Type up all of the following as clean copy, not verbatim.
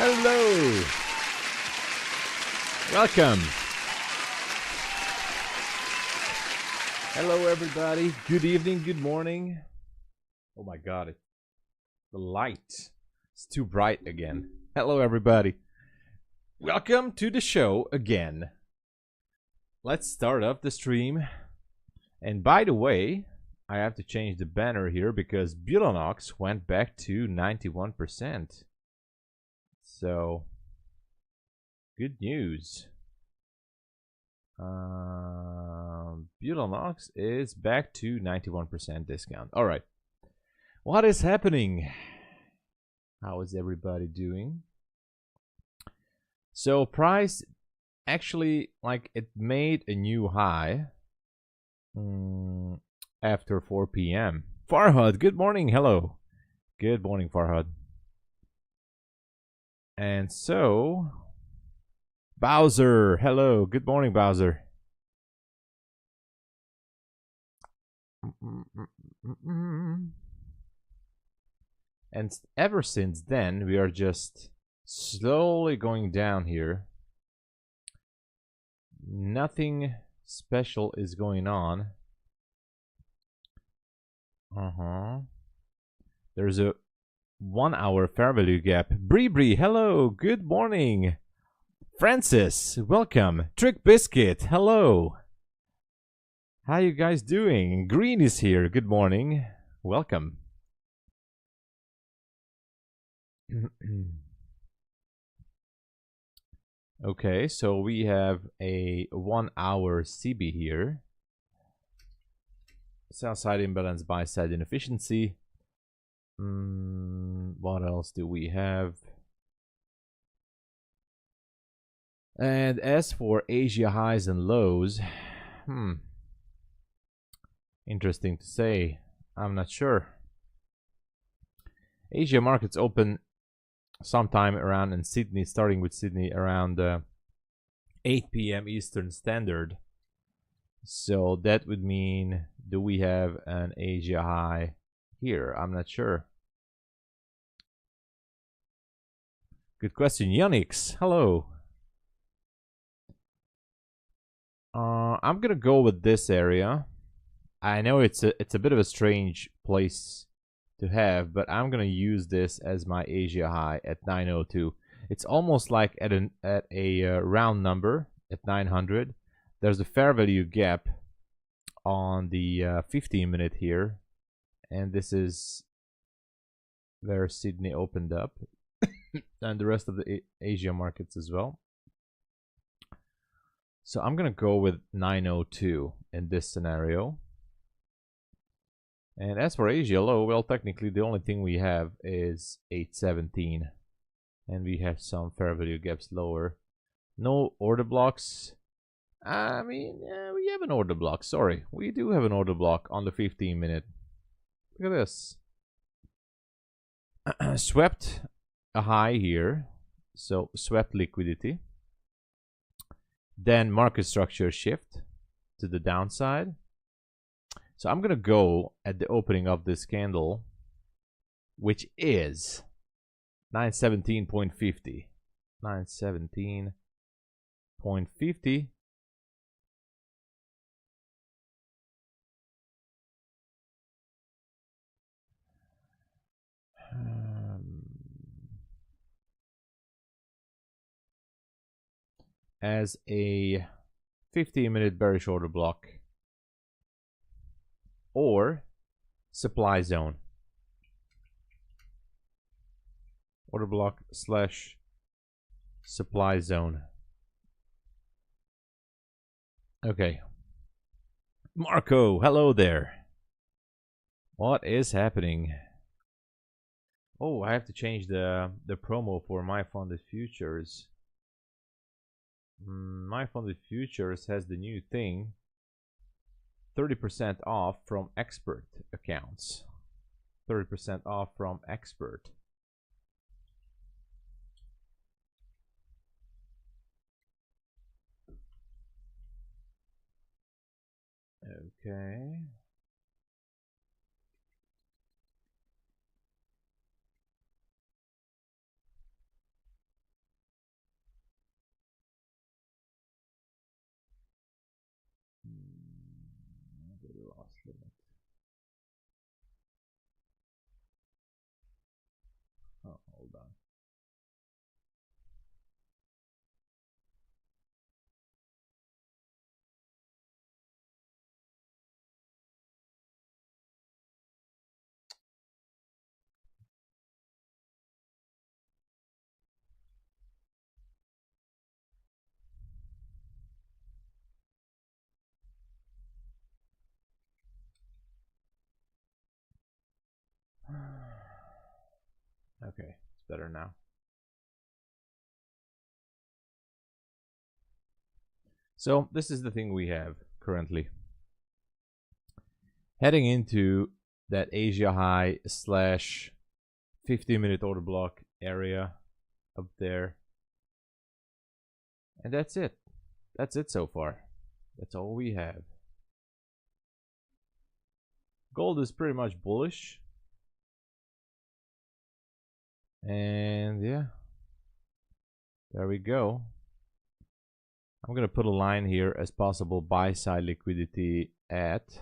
Hello. Welcome. Hello, everybody. Good evening, good morning. Oh my God, the light is too bright again. Hello, everybody. Welcome to the show again. Let's start up the stream. And by the way, I have to change the banner here because Bulenox went back to 91%. So, good news. Bulenox is back to 91% discount. All right. What is happening? How is everybody doing? So, price actually, like, it made a new high after 4 p.m. Farhad, good morning. Hello. Good morning, Farhad. And so, Bowser, hello. Good morning, Bowser. And ever since then, we are just slowly going down here. Nothing special is going on. There's a 1 hour fair value gap. Bree, hello. Good morning. Francis, welcome. Trick Biscuit, hello. How you guys doing? Green is here. Good morning. Welcome. Okay, so we have a 1 hour CB here. Sell side imbalance, buy side inefficiency. What else do we have? And as for Asia highs and lows, interesting to say. I'm not sure. Asia markets open sometime around in Sydney, starting with Sydney around 8 p.m. Eastern Standard. So that would mean, do we have an Asia high here? I'm not sure. Good question. Yonix, hello. I'm gonna go with this area. I know it's a bit of a strange place to have, but I'm gonna use this as my Asia high at 902. It's almost like at a round number at 900. There's a fair value gap on the 15-minute here, and this is where Sydney opened up, and the rest of the Asia markets as well. So I'm gonna go with 902 in this scenario. And as for Asia low, well, technically the only thing we have is 817, and we have some fair value gaps lower. No order blocks. I mean, we have an order block. Sorry, we do have an order block on the 15-minute. Look at this. Swept a high here, so swept liquidity. Then market structure shift to the downside. So I'm gonna go at the opening of this candle, which is 917.50. 917.50. As a 15-minute bearish order block or supply zone. Order block slash supply zone. Okay. Marco, hello there. What is happening? Oh, I have to change the promo for MyFundedFutures. MyFundedFutures has the new thing, 30% off from expert accounts. 30% off from expert. Okay. Okay, it's better now. So this is the thing we have currently. Heading into that Asia high slash 15-minute order block area up there. And that's it. That's it so far. That's all we have. Gold is pretty much bullish. And yeah, there we go. I'm gonna put a line here as possible buy side liquidity at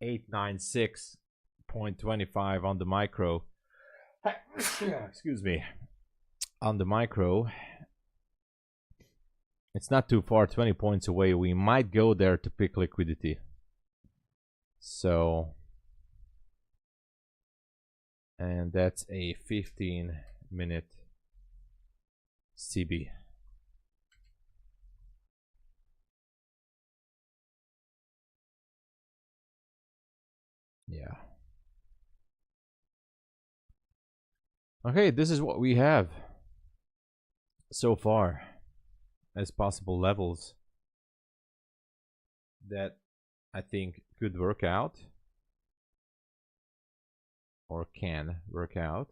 896.25 on the micro. Excuse me. On the micro, it's not too far, 20 points away. We might go there to pick liquidity. So, and that's a 15-minute CB. Yeah. Okay, this is what we have so far as possible levels that I think could work out or can work out.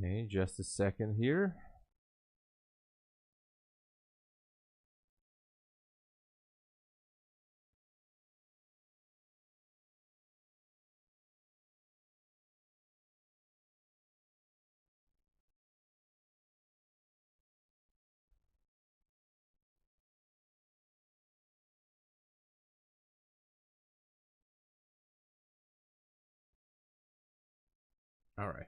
Okay, just a second here. All right.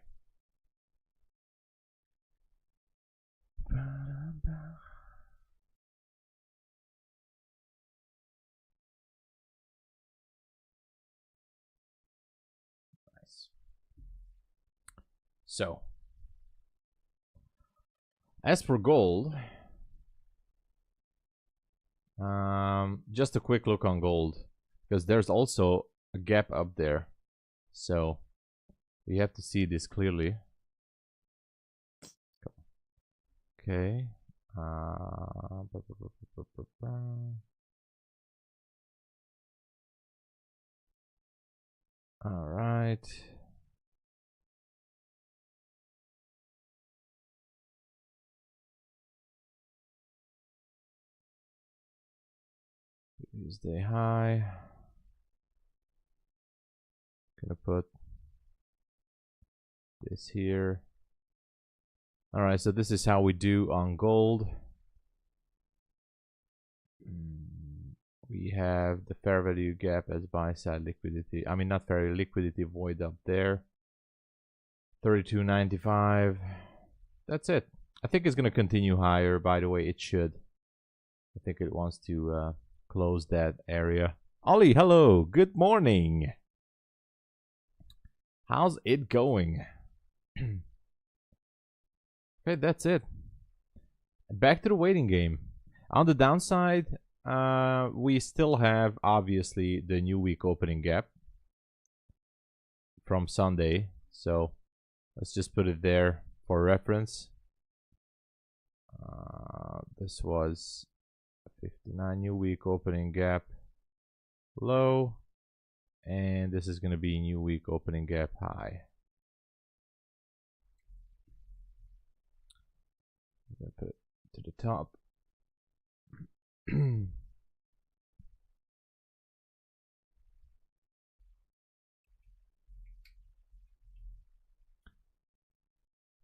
Nice. So, as for gold, just a quick look on gold, because there's also a gap up there. So, we have to see this clearly. Okay. All right. Tuesday high. Gonna put this here. All right, so this is how we do on gold. We have the fair value gap as buy side liquidity. I mean, not fair value, liquidity void up there. 32.95. That's it. I think it's gonna continue higher. By the way, it should. I think it wants to close that area. Ollie, hello. Good morning. How's it going? Okay, that's it. Back to the waiting game. On the downside, we still have obviously the new week opening gap from Sunday. So let's just put it there for reference. This was 59 new week opening gap low, and this is going to be new week opening gap high. I'm going to put it to the top.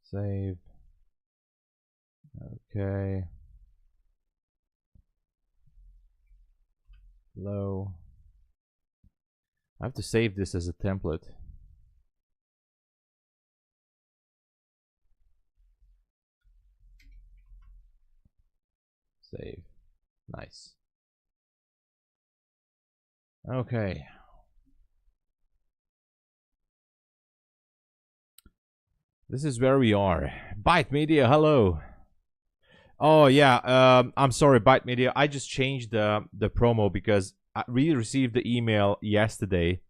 Save. Okay. low. I have to save this as a template. Save. Nice. Okay. This is where we are. Byte Media, hello. Oh yeah, I'm sorry, Byte Media. I just changed the promo because we received the email yesterday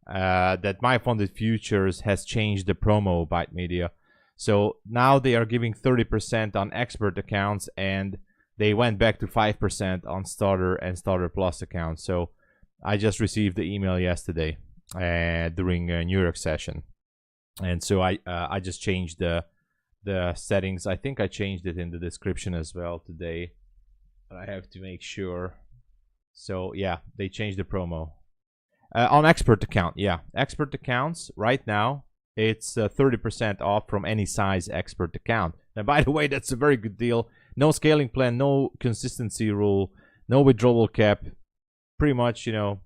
that MyFundedFutures has changed the promo, Byte Media. So now they are giving 30% on expert accounts, and they went back to 5% on starter and starter plus accounts. So I just received the email yesterday during a New York session, and so I just changed the settings. I think I changed it in the description as well today. I have to make sure. So yeah, they changed the promo on expert account. Yeah, expert accounts right now it's 30% off from any size expert account. And by the way, that's a very good deal. No scaling plan, no consistency rule, no withdrawal cap. Pretty much, you know,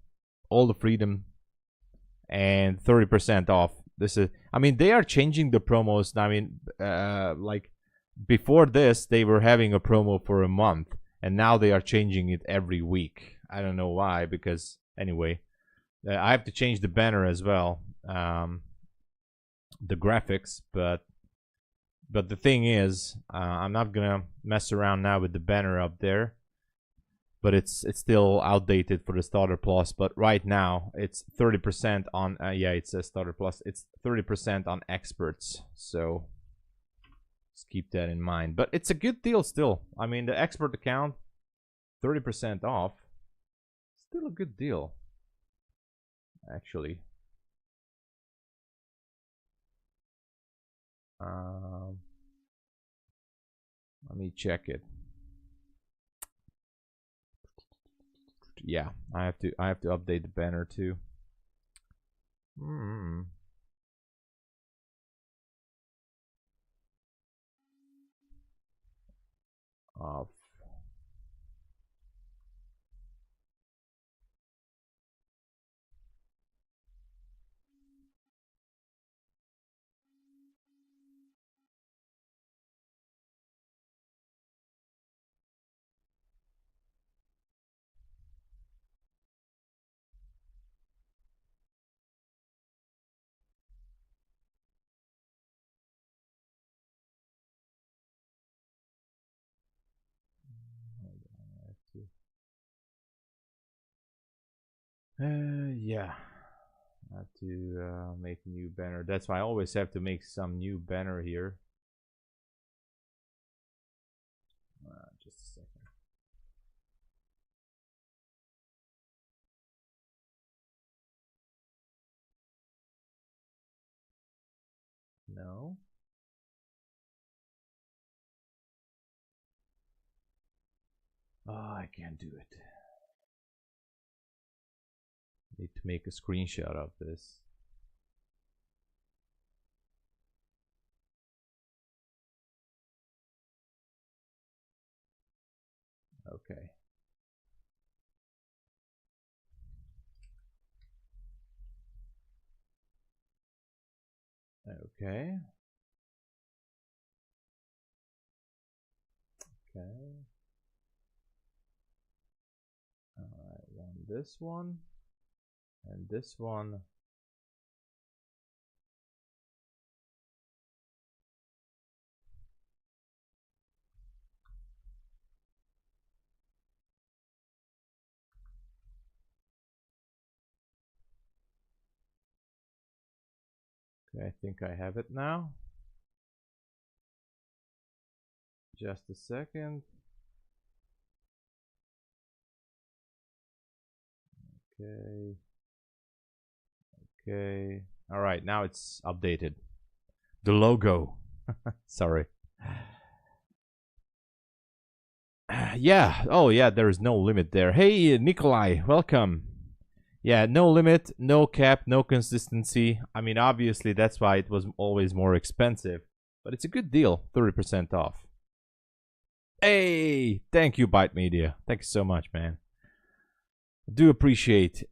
all the freedom and 30% off. This is, I mean, they are changing the promos. I mean, like before this, they were having a promo for a month, and now they are changing it every week. I don't know why, because anyway, I have to change the banner as well, the graphics, but the thing is, I'm not gonna mess around now with the banner up there. But it's still outdated for the starter plus. But right now it's 30% on yeah, it's a starter plus. It's 30% on experts, so just keep that in mind. But it's a good deal still. I mean, the expert account 30% off, still a good deal actually. Let me check it. Yeah, I have to update the banner too. Off. Yeah, I have to make a new banner. That's why I always have to make some new banner here. Just a second. No. Oh, I can't do it. Need to make a screenshot of this. Okay. Okay. Okay. Alright, this one and this one. Okay, I think I have it now. Just a second. Okay. Okay. All right, now it's updated. The logo. Sorry. Yeah. Oh, yeah. There is no limit there. Hey, Nikolai, welcome. Yeah, no limit, no cap, no consistency. I mean, obviously, that's why it was always more expensive. But it's a good deal. 30% off. Hey, thank you, Byte Media. Thank you so much, man. Do appreciate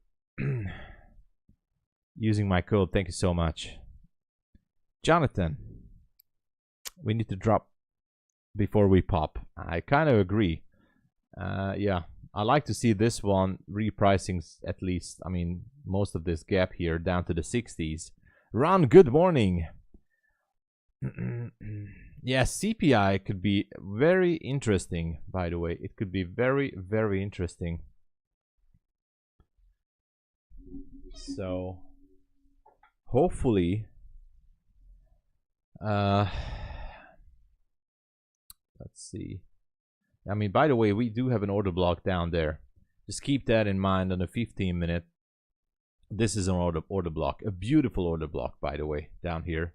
using my code. Thank you so much. Jonathan, we need to drop before we pop. I kind of agree. Yeah, I like to see this one repricing at least. I mean, most of this gap here down to the 60s. Ron, good morning. Yeah, CPI could be very interesting, by the way. It could be very, very interesting. So, hopefully, let's see. I mean, by the way, we do have an order block down there. Just keep that in mind on the 15-minute. This is an order block. A beautiful order block, by the way, down here.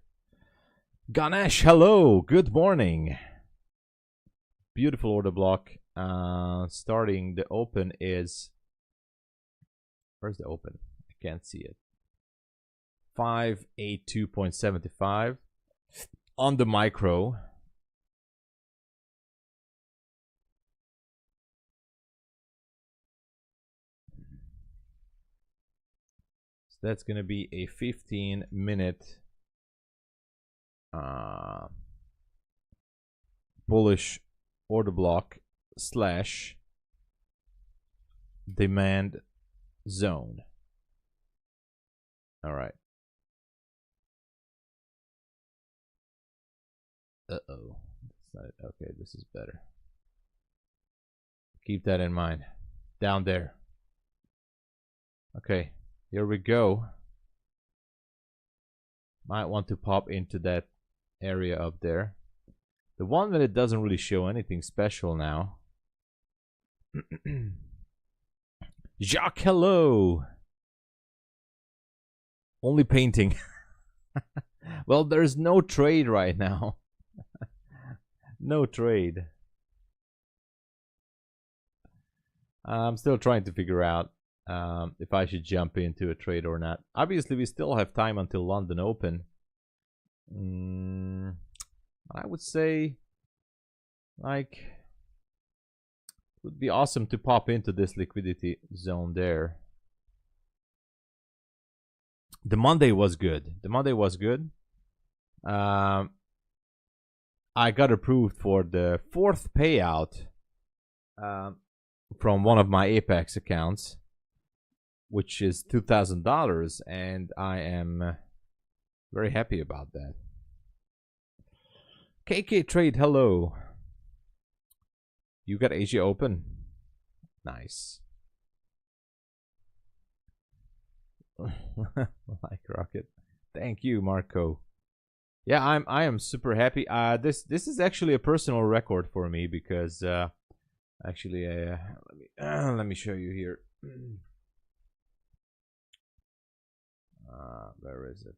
Ganesh, hello. Good morning. Beautiful order block. Starting the open is... Where's the open? I can't see it. 582.75 on the micro. So that's going to be a 15-minute bullish order block slash demand zone. All right. Uh-oh. Okay, this is better. Keep that in mind. Down there. Okay, here we go. Might want to pop into that area up there. The one that it doesn't really show anything special now. Jacques, hello. Only painting. Well, there's no trade right now. No trade. I'm still trying to figure out if I should jump into a trade or not. Obviously, we still have time until London Open. I would say, like, it would be awesome to pop into this liquidity zone there. The Monday was good. The Monday was good. I got approved for the 4th payout from one of my Apex accounts, which is $2,000, and I am very happy about that. KK Trade, hello. You got Asia open? Nice. Like rocket. Thank you, Marco. Yeah, I am super happy. This is actually a personal record for me because actually let me show you here. Where is it?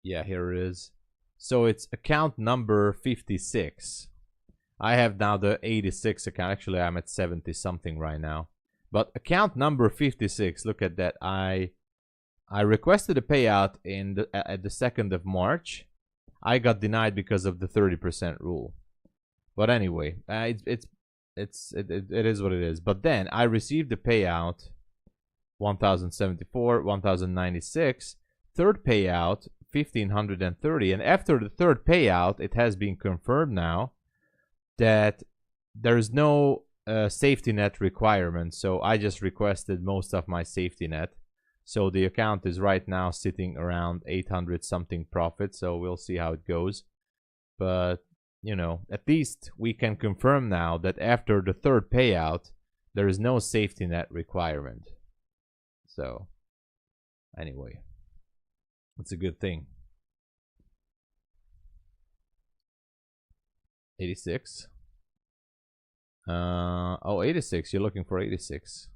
Yeah, here it is. So it's account number 56. I have now the 86 account. Actually, I'm at 70 something right now. But account number 56, look at that. I requested a payout at the 2nd of March. I got denied because of the 30% rule. But anyway, it is what it is. But then I received the payout 1074, 1096, third payout 1530, and after the third payout, it has been confirmed now that there is no safety net requirement. So I just requested most of my safety net. So the account is right now sitting around 800 something profit. So we'll see how it goes. But, you know, at least we can confirm now that after the third payout, there is no safety net requirement. So anyway, it's a good thing. 86. Oh, 86. You're looking for 86.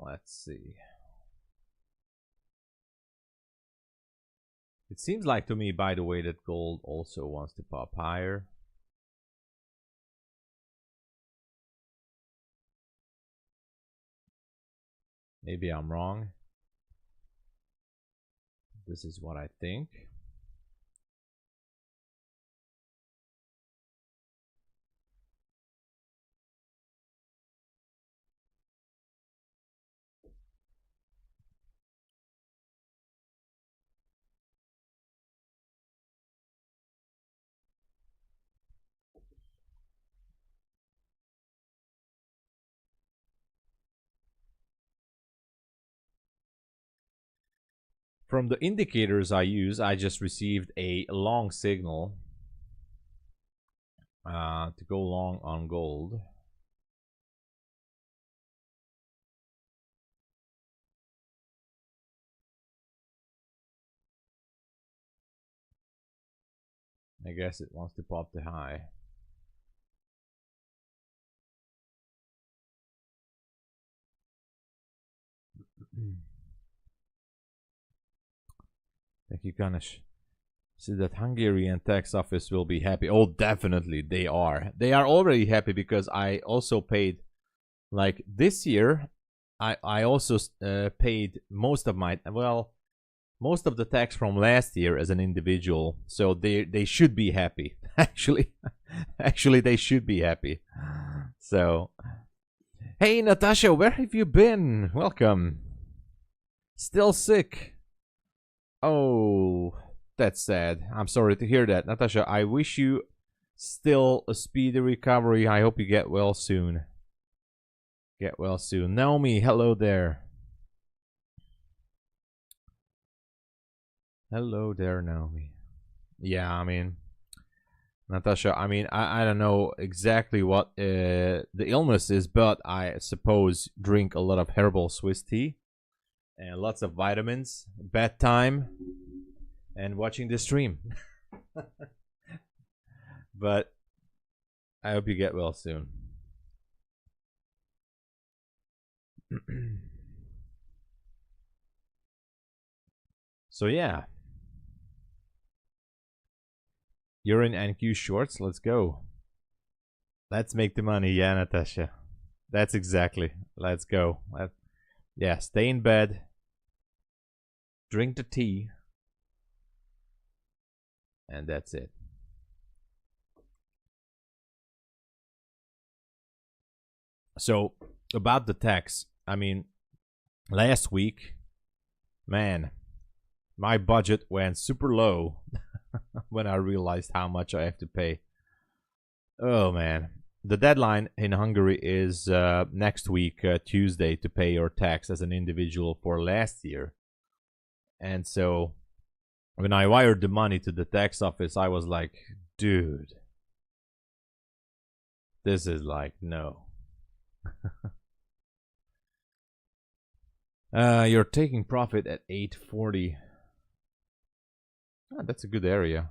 Let's see. It seems like to me, by the way, that gold also wants to pop higher. Maybe I'm wrong. This is what I think. From the indicators I use, I just received a long signal to go long on gold. I guess it wants to pop the high. Thank you, Ganesh. See that Hungarian tax office will be happy. Oh, definitely they are. They are already happy because I also paid, like this year, I also paid most of my, well, most of the tax from last year as an individual. So they should be happy. Actually they should be happy. So, hey Natasha, where have you been? Welcome. Still sick. Oh, that's sad. I'm sorry to hear that. Natasha, I wish you still a speedy recovery. I hope you get well soon. Get well soon. Naomi, hello there. Hello there, Naomi. Yeah, I mean, Natasha, I mean, I don't know exactly what the illness is, but I suppose drink a lot of herbal Swiss tea and lots of vitamins, bedtime, and watching the stream. But I hope you get well soon. So yeah, you're in NQ shorts. Let's go. Let's make the money. Yeah, Natasha. That's exactly. Let's go. Yeah, stay in bed. Drink the tea. And that's it. So, about the tax. I mean, last week, man, my budget went super low when I realized how much I have to pay. Oh, man. The deadline in Hungary is next week, Tuesday, to pay your tax as an individual for last year. And so when I wired the money to the tax office, I was like, dude, this is like, no. You're taking profit at 840. Oh, that's a good area.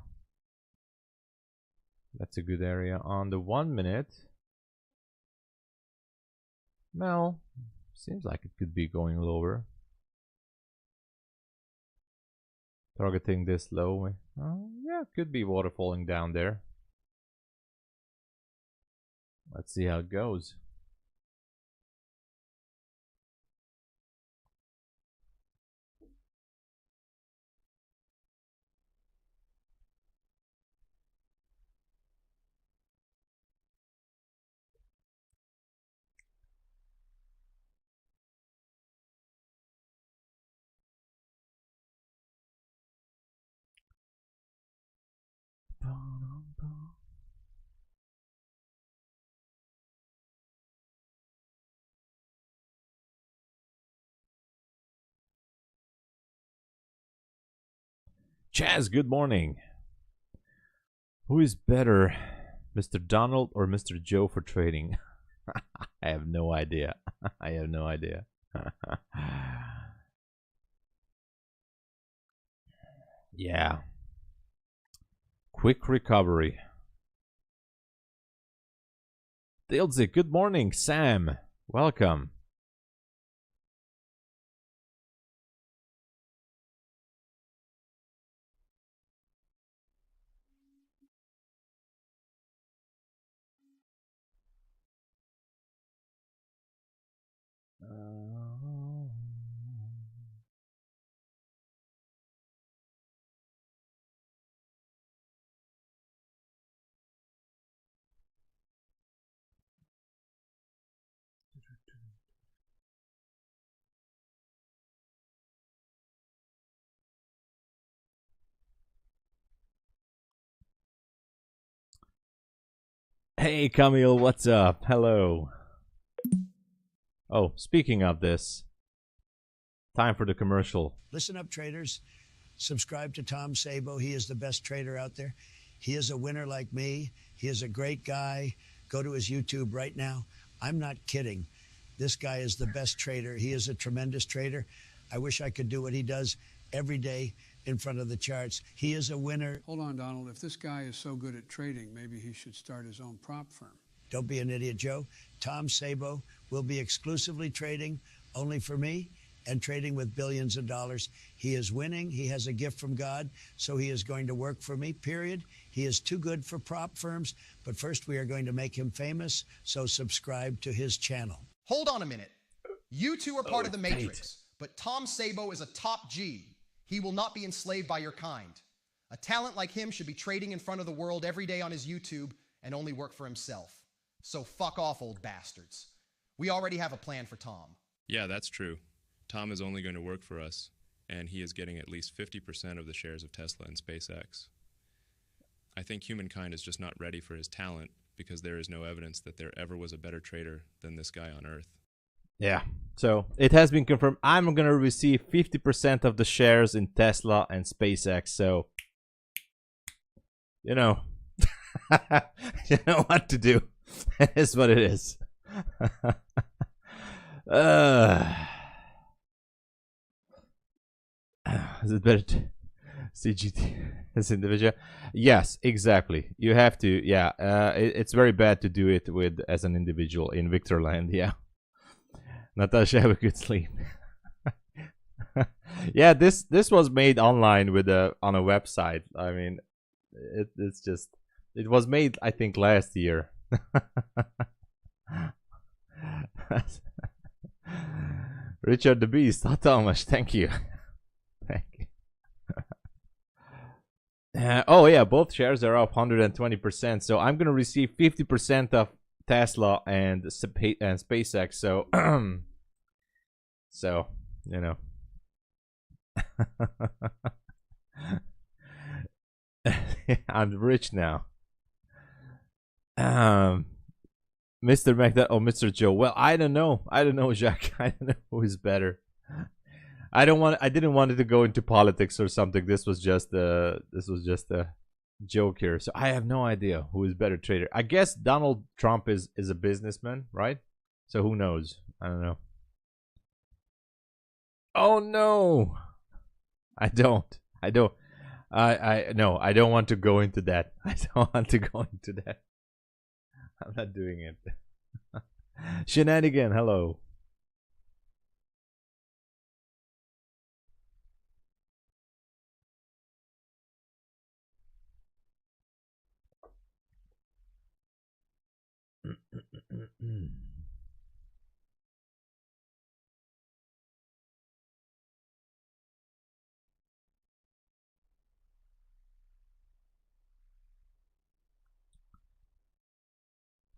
That's a good area. On the 1 minute, well, seems like it could be going lower. Targeting this low. Yeah, could be water falling down there. Let's see how it goes. Chaz, good morning. Who is better, Mr. Donald or Mr. Joe for trading? I have no idea. I have no idea. Yeah. Quick recovery. Dilze, good morning. Sam, welcome. Hey Camille, what's up? Hello. Oh, speaking of this, time for the commercial. Listen up, traders. Subscribe to Tom Sabo. He is the best trader out there. He is a winner like me. He is a great guy. Go to his YouTube right now. I'm not kidding. This guy is the best trader. He is a tremendous trader. I wish I could do what he does every day in front of the charts. He is a winner. Hold on, Donald. If this guy is so good at trading, maybe he should start his own prop firm. Don't be an idiot, Joe. Tom Sabo will be exclusively trading only for me and trading with billions of dollars. He is winning. He has a gift from God, so he is going to work for me, period. He is too good for prop firms, but first we are going to make him famous, so subscribe to his channel. Hold on a minute. You two are part of the Matrix, but Tom Sabo is a top G. He will not be enslaved by your kind. A talent like him should be trading in front of the world every day on his YouTube and only work for himself. So fuck off, old bastards. We already have a plan for Tom. Yeah, that's true. Tom is only going to work for us, and he is getting at least 50% of the shares of Tesla and SpaceX. I think humankind is just not ready for his talent because there is no evidence that there ever was a better trader than this guy on Earth. Yeah, so it has been confirmed. I'm going to receive 50% of the shares in Tesla and SpaceX, so, you know, you know what to do. It is what it is. Is it better to CGT as individual? Yes, exactly. You have to, yeah. It's very bad to do it with as an individual in Victorland, yeah. Natasha, have a good sleep. Yeah, this was made online with on a website. I mean, it's just, it was made, I think, last year. Richard the Beast, not Thomas, thank you. Thank you. Oh yeah, both shares are up 120%. So I'm gonna receive 50% of Tesla and SpaceX. So, so you know, I'm rich now. Mr. Magda, oh, Mr. Joe. Well, I don't know. I don't know, Jacques. I don't know who is better. I didn't want it to go into politics or something. This was just a joke here. So I have no idea who is better trader. I guess Donald Trump is a businessman, right? So who knows? I don't know. Oh no. I don't want to go into that. I don't want to go into that. I'm not doing it. Shenanigan, hello.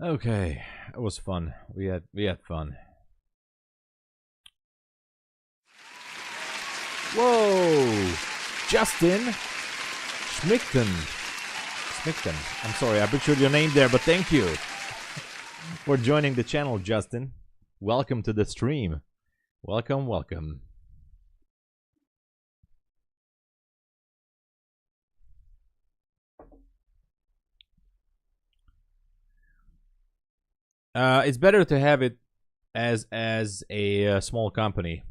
Okay, it was fun. We had fun. Whoa, Justin Schmichten. I'm sorry, I butchered your name there, but thank you for joining the channel, Justin. Welcome to the stream. Welcome, welcome. It's better to have it as a small company.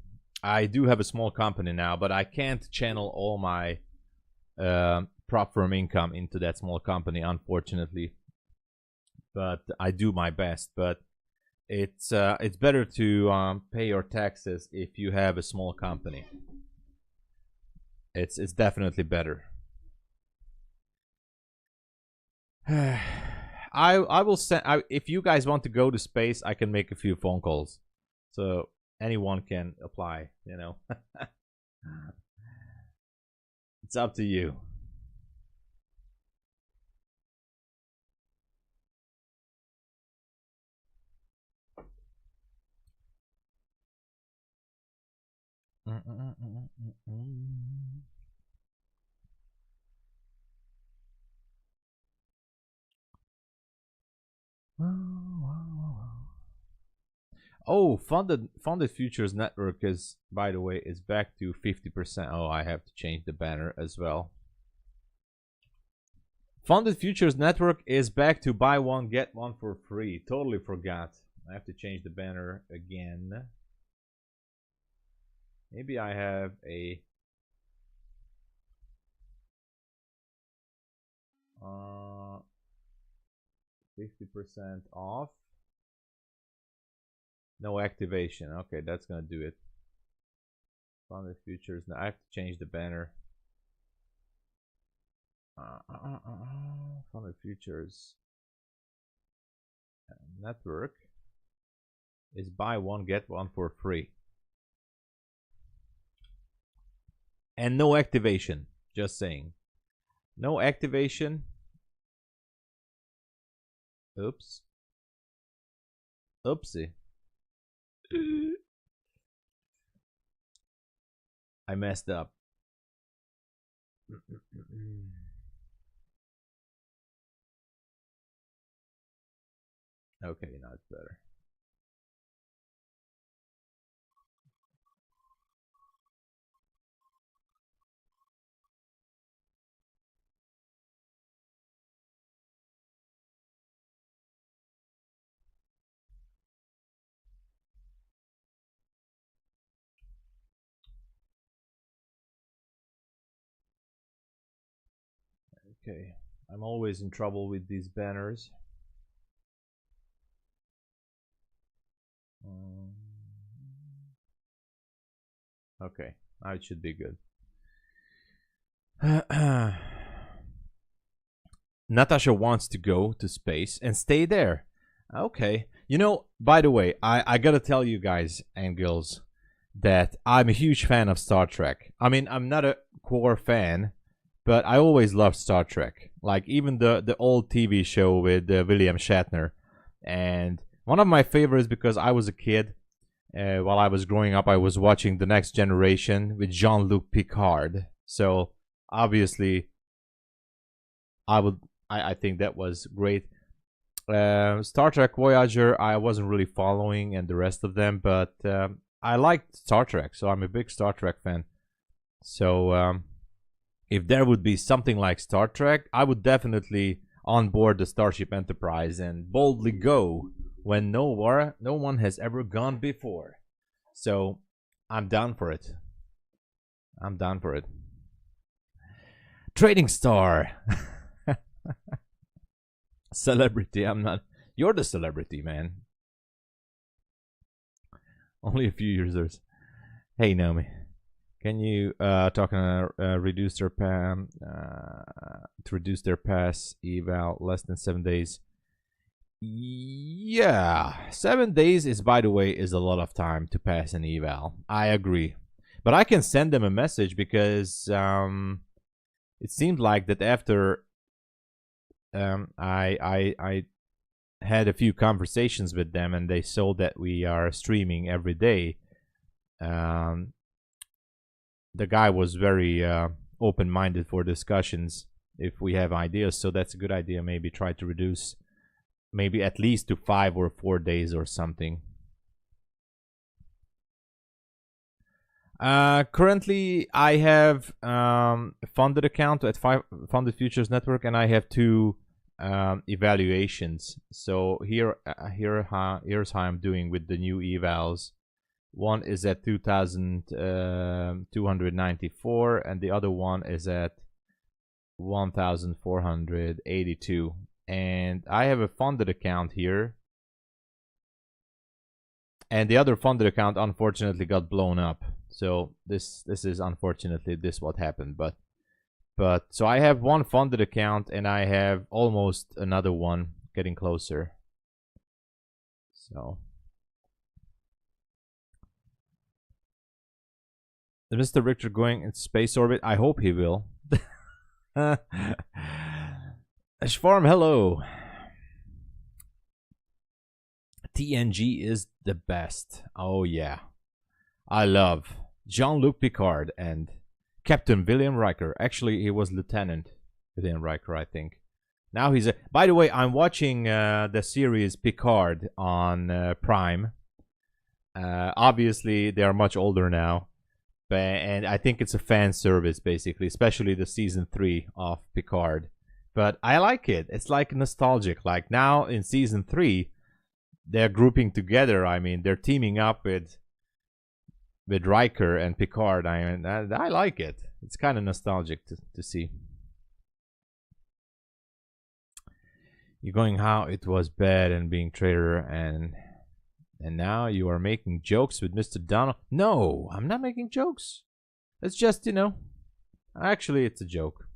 I do have a small company now, but I can't channel all my prop firm income into that small company, unfortunately. But I do my best. But it's better to pay your taxes if you have a small company. It's definitely better. I will send. If you guys want to go to space, I can make a few phone calls, so anyone can apply. You know, it's up to you. Oh, funded futures network is, by the way, is back to 50%. Oh, I have to change the banner as well. Funded futures network is back to buy one get one for free. Totally forgot. I have to change the banner again. Maybe I have a 50% off. No activation. Okay, that's gonna do it. Funded futures. Now I have to change the banner. Funded futures network is buy one get one for free. And no activation. Just saying. No activation. Oops. Oopsie. I messed up. Okay, now it's better. Okay, I'm always in trouble with these banners. Okay, now it should be good. Natasha wants to go to space and stay there. Okay. You know, by the way, I gotta tell you guys and girls that I'm a huge fan of Star Trek. I mean, I'm not a core fan, but I always loved Star Trek. Like even the old TV show with William Shatner. And one of my favorites, because I was a kid, while I was growing up, I was watching The Next Generation with Jean-Luc Picard. So obviously, I think that was great. Star Trek Voyager, I wasn't really following, and the rest of them, but I liked Star Trek, so I'm a big Star Trek fan. So if there would be something like Star Trek, I would definitely onboard the Starship Enterprise and boldly go when no one has ever gone before. So I'm down for it. I'm down for it. Trading Star. Celebrity, I'm not. You're the celebrity, man. Only a few users. Hey, Naomi. Can you talk on reduce their PAM to reduce their pass eval less than 7 days? Yeah, 7 days is, by the way, is a lot of time to pass an eval. I agree, but I can send them a message because it seemed like that after I had a few conversations with them and they saw that we are streaming every day. The guy was very open-minded for discussions if we have ideas, so that's a good idea. Maybe try to reduce maybe at least to 5 or 4 days or something. Currently I have a funded account at Funded Futures Network, and I have 2 evaluations. So here's how I'm doing with the new evals. One is at 2,294 and the other one is at 1,482. And I have a funded account here, and the other funded account unfortunately got blown up. So this is unfortunately what happened. But so I have one funded account and I have almost another one getting closer. So is Mr. Richter going in space orbit? I hope he will. Shfarm, hello. TNG is the best. Oh yeah, I love Jean-Luc Picard and Captain William Riker. Actually, he was Lieutenant William Riker, I think. Now he's a. By the way, I'm watching the series Picard on Prime. Obviously, they are much older now, and I think it's a fan service basically, especially the season 3 of Picard. But I like it. It's like nostalgic. Like now in season 3, they're grouping together. I mean, they're teaming up with Riker and Picard. I mean, I like it. It's kind of nostalgic to see. You're going how it was bad and being trader and now you are making jokes with Mr. Donald. No, I'm not making jokes. It's just, you know, actually it's a joke.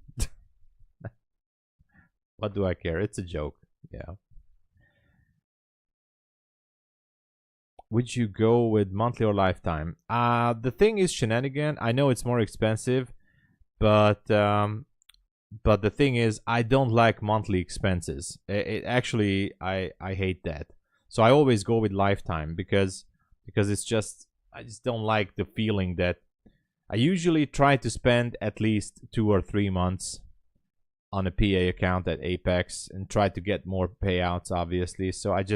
What do I care? It's a joke. Yeah. Would you go with monthly or lifetime? The thing is shenanigan. I know it's more expensive, but the thing is, I don't like monthly expenses. Actually, I hate that. So I always go with lifetime because it's just, I just don't like the feeling that I usually try to spend at least 2 or 3 months on a PA account at Apex and try to get more payouts, obviously. So I'm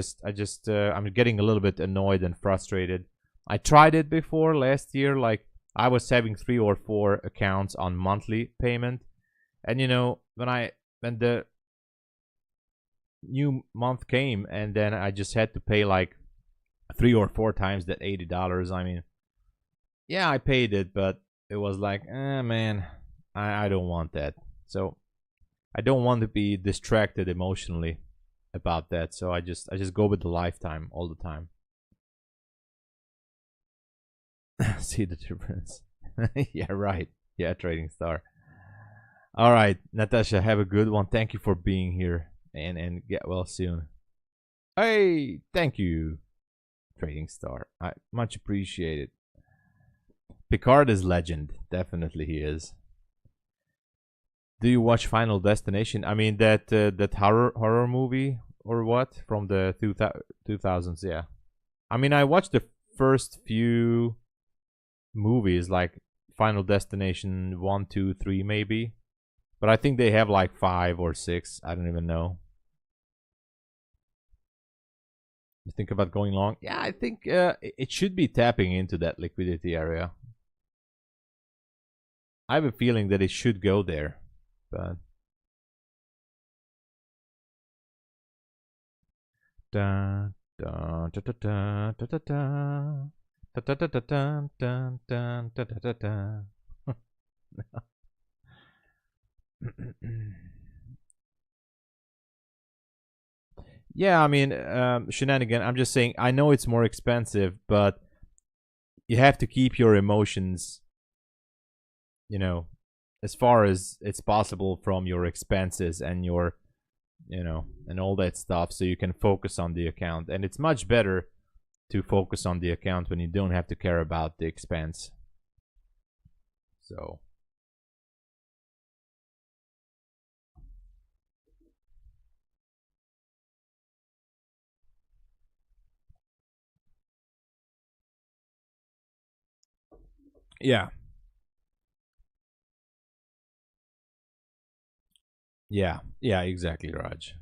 getting a little bit annoyed and frustrated. I tried it before last year. Like I was having 3 or 4 accounts on monthly payment. And you know, when the new month came and then I just had to pay like 3 or 4 times that $80. I mean, yeah, I paid it, but it was like, man, I don't want that. So I don't want to be distracted emotionally about that. So I just go with the lifetime all the time. See the difference? Yeah, right. Yeah, Trading Star. All right, Natasha, have a good one. Thank you for being here and get well soon. Hey, thank you, Trading Star. I much appreciate it. Picard is legend. Definitely he is. Do you watch Final Destination? I mean that horror movie or what from the 2000s? Yeah. I mean I watched the first few movies like Final Destination 1, 2, 3 maybe. But I think they have like 5 or 6. I don't even know. You think about going long? Yeah, I think it should be tapping into that liquidity area. I have a feeling that it should go there. But da da da da da da da da da da da da da da da. Yeah, I mean, shenanigan. I'm just saying, I know it's more expensive, but you have to keep your emotions, you know, as far as it's possible from your expenses and your, you know, and all that stuff, so you can focus on the account. And it's much better to focus on the account when you don't have to care about the expense. So. Yeah. Yeah. Yeah, exactly, Raj.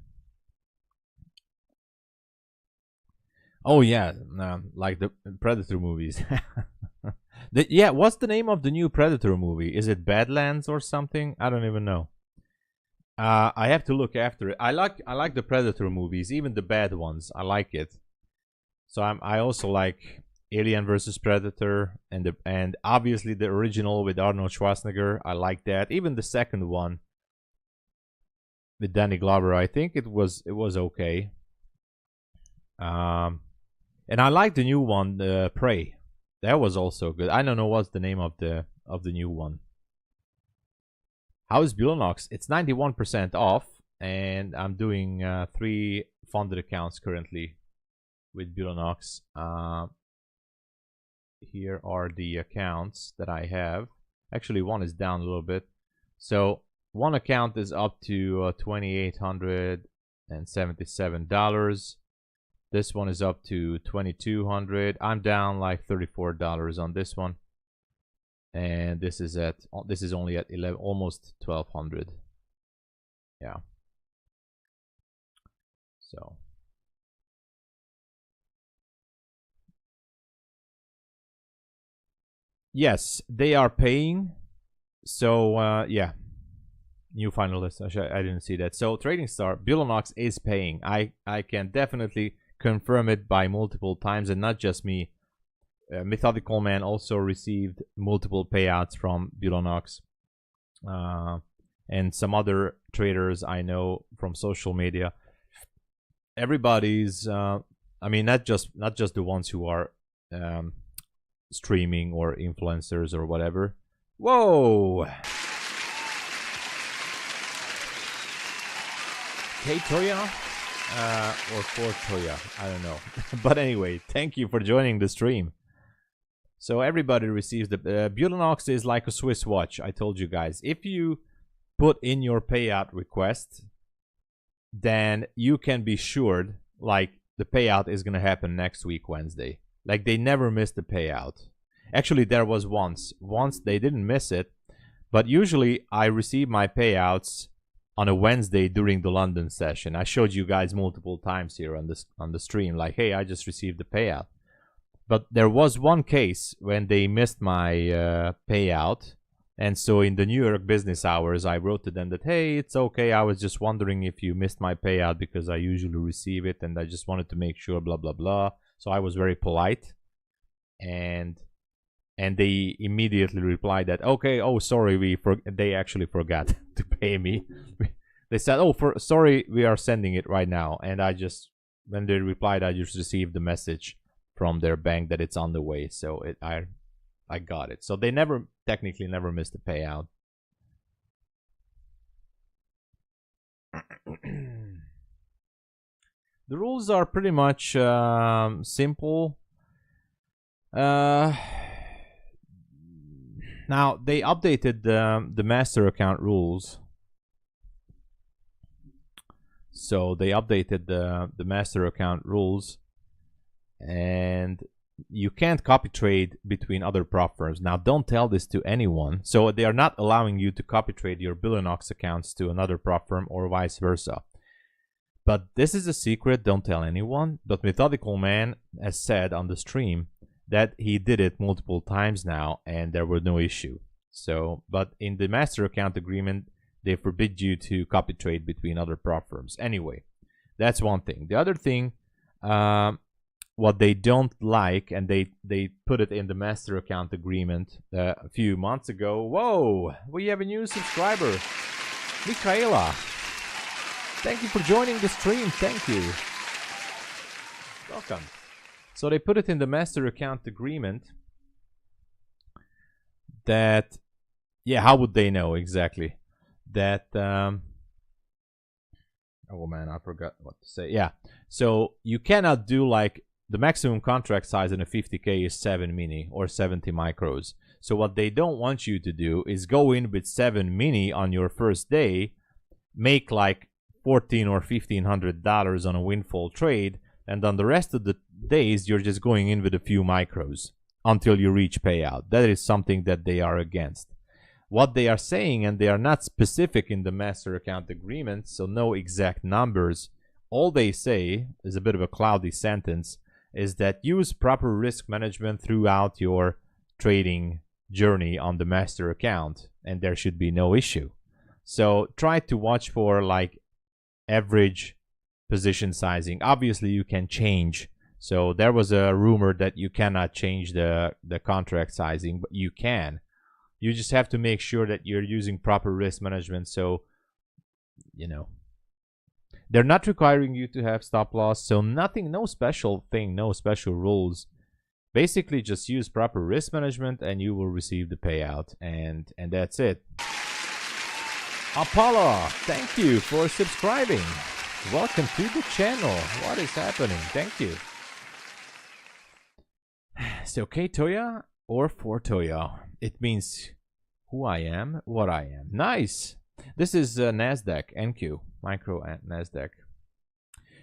Oh yeah, like the Predator movies. Yeah, what's the name of the new Predator movie? Is it Badlands or something? I don't even know. I have to look after it. I like the Predator movies, even the bad ones. I like it. So I also like Alien versus Predator and obviously the original with Arnold Schwarzenegger. I like that. Even the second one with Danny Glover, I think it was okay. And I like the new one, Prey. That was also good. I don't know what's the name of the new one. How is Bulenox? It's 91% off, and I'm doing 3 funded accounts currently with Bulenox. Here are the accounts that I have. Actually, one is down a little bit. So one account is up to $2,877. This one is up to $2,200. I'm down like $34 on this one, and this is only at 11, almost $1,200. Yeah. So yes, they are paying. So yeah, new finalist. I didn't see that. So Trading Star, Bulenox is paying. I can definitely confirm it by multiple times, and not just me. Methodical Man also received multiple payouts from Bulenox, and some other traders I know from social media. Everybody's, I mean, not just the ones who are streaming or influencers or whatever. Whoa! K Toya or for Toya, I don't know. But anyway, thank you for joining the stream. So everybody receives the Bulenox is like a Swiss watch. I told you guys, if you put in your payout request, then you can be sure like the payout is gonna happen next week Wednesday. Like they never miss the payout. Actually, there was once they didn't miss it, but usually I receive my payouts on a Wednesday during the London session. I showed you guys multiple times here on the stream, like, hey, I just received the payout. But there was one case when they missed my payout, and so in the New York business hours, I wrote to them that, hey, it's okay. I was just wondering if you missed my payout because I usually receive it, and I just wanted to make sure, blah blah blah. So I was very polite, and they immediately replied that, okay, oh sorry, they actually forgot to pay me. They said, oh, sorry, we are sending it right now, and I just, when they replied, I just received the message from their bank that it's on the way, so I got it. So they technically never missed a payout. The rules are pretty much simple. Now they updated the master account rules. So they updated the master account rules, and you can't copy trade between other prop firms. Now, don't tell this to anyone. So they are not allowing you to copy trade your Bulenox accounts to another prop firm or vice versa. But this is a secret. Don't tell anyone. But Methodical Man has said on the stream that he did it multiple times now, and there were no issue. So, but in the master account agreement, they forbid you to copy trade between other prop firms. Anyway, that's one thing. The other thing, what they don't like, and they put it in the master account agreement a few months ago. Whoa, we have a new subscriber, Michaela. Thank you for joining the stream. Thank you. Welcome. So they put it in the master account agreement that, yeah, how would they know exactly that? Oh man, I forgot what to say. Yeah, so you cannot do like, the maximum contract size in a 50K is 7 mini or 70 micros. So what they don't want you to do is go in with 7 mini on your first day, make like $1,400 or $1,500 on a windfall trade, and on the rest of the days you're just going in with a few micros until you reach payout. That is something that they are against. What they are saying, and they are not specific in the master account agreement, so no exact numbers, all they say is a bit of a cloudy sentence, is that use proper risk management throughout your trading journey on the master account, and there should be no issue. So try to watch for like average position sizing. Obviously you can change. So there was a rumor that you cannot change the contract sizing, but you can. You just have to make sure that you're using proper risk management. So, you know, they're not requiring you to have stop loss. So nothing, no special thing, no special rules. Basically just use proper risk management and you will receive the payout, and that's it. Apollo, thank you for subscribing. Welcome to the channel. What is happening? Thank you. So K Toya or for Toya, it means who I am, what I am. Nice. This is NASDAQ, NQ, micro and NASDAQ.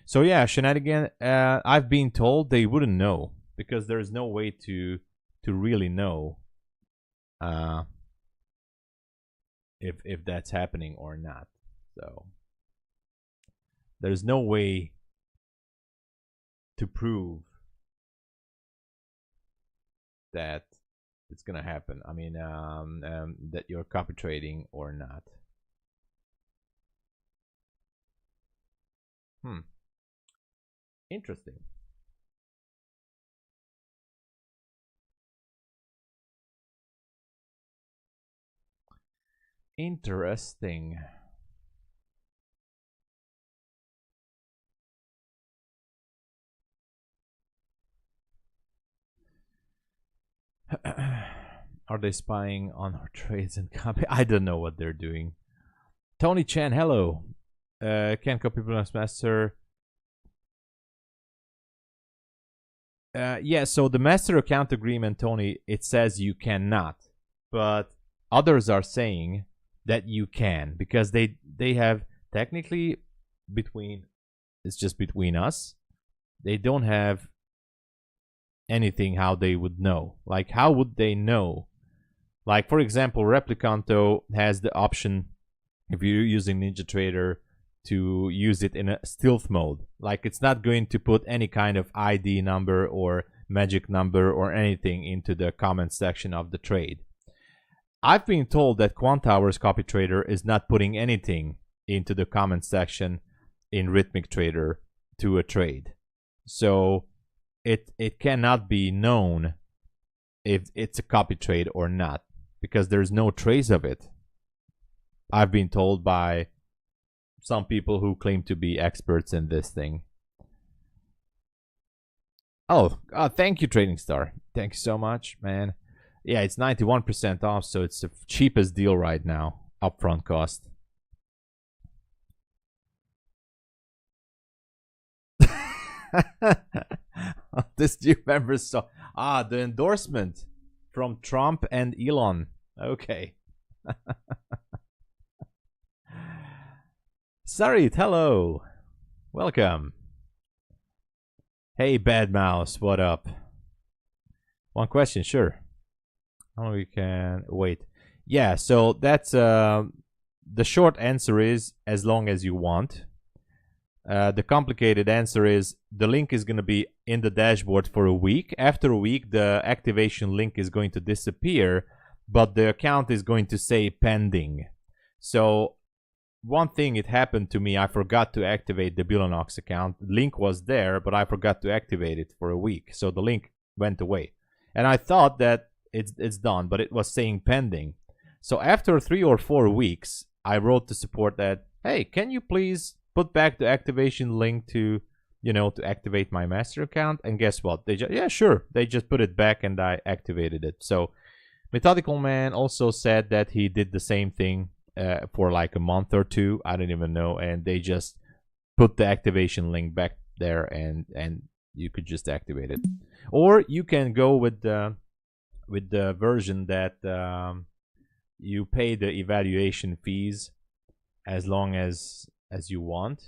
So yeah, shenanigan. I've been told they wouldn't know because there's no way to really know if that's happening or not. So there's no way to prove that it's gonna happen. I mean, that you're copy trading or not. Interesting. Interesting. Are they spying on our trades and copy? I don't know what they're doing. Tony Chan, hello. Can copy Bulenox master? Yeah, so the master account agreement, Tony, it says you cannot, but others are saying that you can, because they have technically, it's just between us, they don't have anything how they would know. Like, how would they know? Like, for example, Replicanto has the option, if you're using NinjaTrader, to use it in a stealth mode. Like, it's not going to put any kind of ID number or magic number or anything into the comment section of the trade. I've been told that Quantower's copy trader is not putting anything into the comment section in Rhythmic Trader to a trade. So it cannot be known if it's a copy trade or not, because there's no trace of it. I've been told by some people who claim to be experts in this thing. Oh, thank you, Trading Star. Thank you so much, man. Yeah, it's 91% off, so it's the cheapest deal right now, upfront cost. This new member saw the endorsement from Trump and Elon. Okay. Sarit, hello. Welcome. Hey, Bad Mouse, what up? One question, sure. Oh, we can wait. Yeah, so that's the short answer is as long as you want. The complicated answer is the link is going to be in the dashboard for a week. After a week, the activation link is going to disappear, but the account is going to say pending. So one thing, it happened to me, I forgot to activate the Bulenox account. The link was there, but I forgot to activate it for a week. So the link went away. And I thought that it's done, but it was saying pending. So after 3 or 4 weeks, I wrote to support that, hey, can you please put back the activation link to, you know, to activate my master account? And guess what? They just, yeah, sure. They just put it back and I activated it. So Methodical Man also said that he did the same thing for like a month or two. I don't even know. And they just put the activation link back there and you could just activate it. Or you can go with the version that you pay the evaluation fees as long as you want,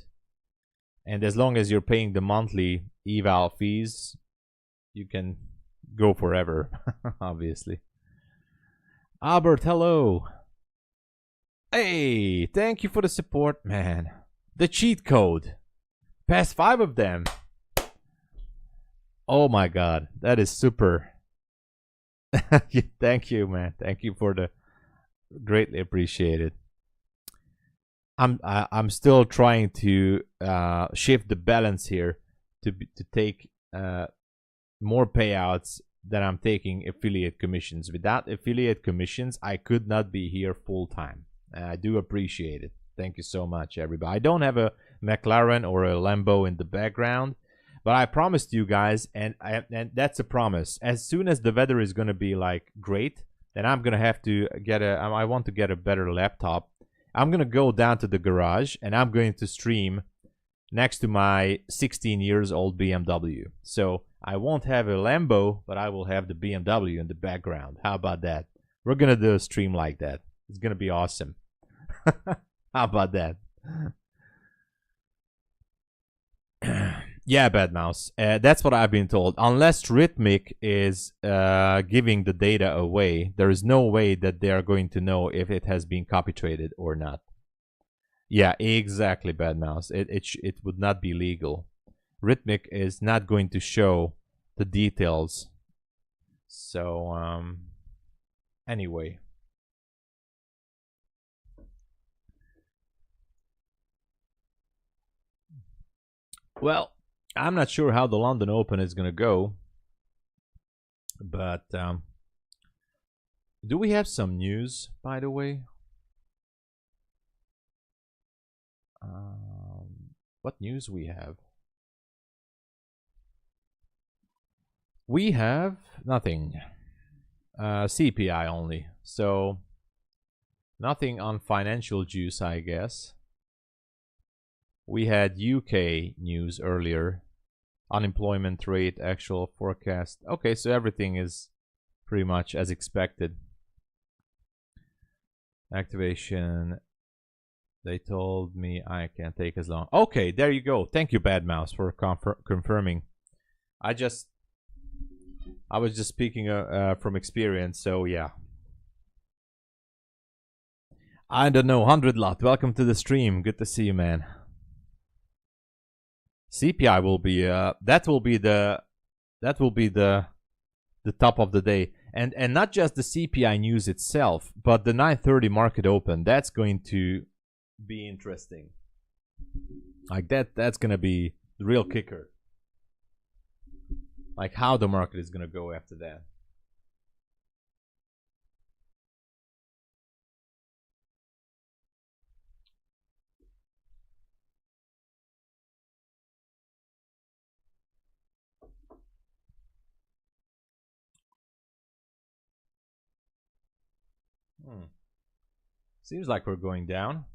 and as long as you're paying the monthly eval fees, you can go forever. Obviously. Albert, hello. Hey, thank you for the support, man. The cheat code, past 5 of them. Oh my god, that is super. Thank you, man. Thank you for the, greatly appreciated. I'm still trying to shift the balance here to take more payouts than I'm taking affiliate commissions. Without affiliate commissions, I could not be here full time. I do appreciate it. Thank you so much, everybody. I don't have a McLaren or a Lambo in the background, but I promised you guys, and that's a promise. As soon as the weather is gonna be like great, then I'm gonna have to get I want to get a better laptop. I'm gonna go down to the garage and I'm going to stream next to my 16 years old BMW. So I won't have a Lambo, but I will have the BMW in the background. How about that? We're gonna do a stream like that. It's gonna be awesome. How about that? Yeah, Bad Mouse. That's what I've been told. Unless Rhythmic is giving the data away, there is no way that they are going to know if it has been copy traded or not. Yeah, exactly, Bad Mouse. It would not be legal. Rhythmic is not going to show the details. So anyway, well, I'm not sure how the London Open is gonna go, but do we have some news, by the way? What news we have? We have nothing. CPI only. So nothing on financial juice, I guess. We had UK news earlier. Unemployment rate, actual forecast. Okay, so everything is pretty much as expected. Activation. They told me I can't take as long. Okay, there you go. Thank you, Bad Mouse, for confirming. I was just speaking from experience, so yeah. I don't know, 100 lot. Welcome to the stream. Good to see you, man. CPI will be that will be the top of the day, and not just the CPI news itself, but the 9:30 market open. That's going to be interesting. Like that's gonna be the real kicker. Like how the market is gonna go after that. Seems like we're going down.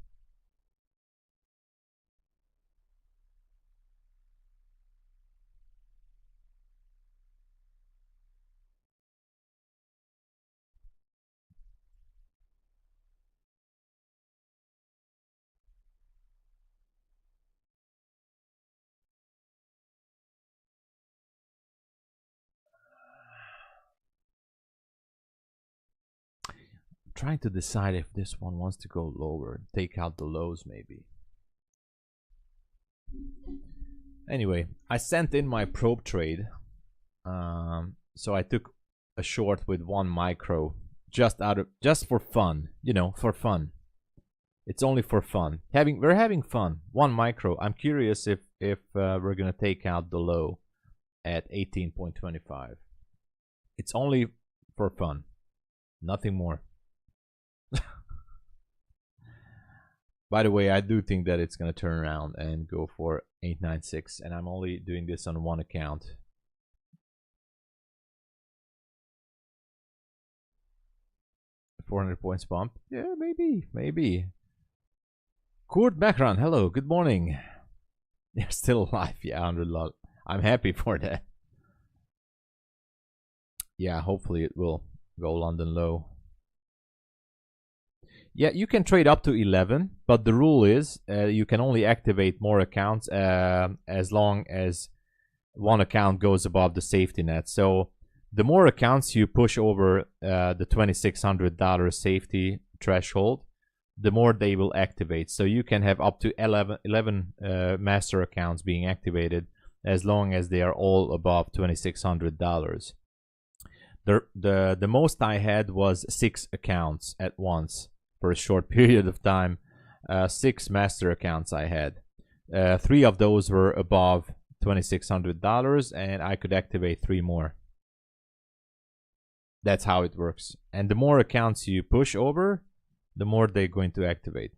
Trying to decide if this one wants to go lower, take out the lows maybe. Anyway, I sent in my probe trade, so I took a short with 1 micro just for fun, you know, for fun. It's only for fun. We're having fun. 1 micro. I'm curious if we're gonna take out the low at 18.25. It's only for fun, nothing more. By the way, I do think that it's going to turn around and go for 896, and I'm only doing this on 1 account. $400 points bump? Yeah, maybe. Kurt Macron, hello, good morning. You're still alive, yeah, 100 lot. I'm happy for that. Yeah, hopefully it will go London low. Yeah, you can trade up to 11, but the rule is you can only activate more accounts as long as 1 account goes above the safety net. So the more accounts you push over the $2,600 safety threshold, the more they will activate. So you can have up to 11 master accounts being activated as long as they are all above $2,600. The most I had was 6 accounts at once. For a short period of time, 6 master accounts I had. 3 of those were above $2,600, and I could activate 3 more. That's how it works. And the more accounts you push over, the more they're going to activate.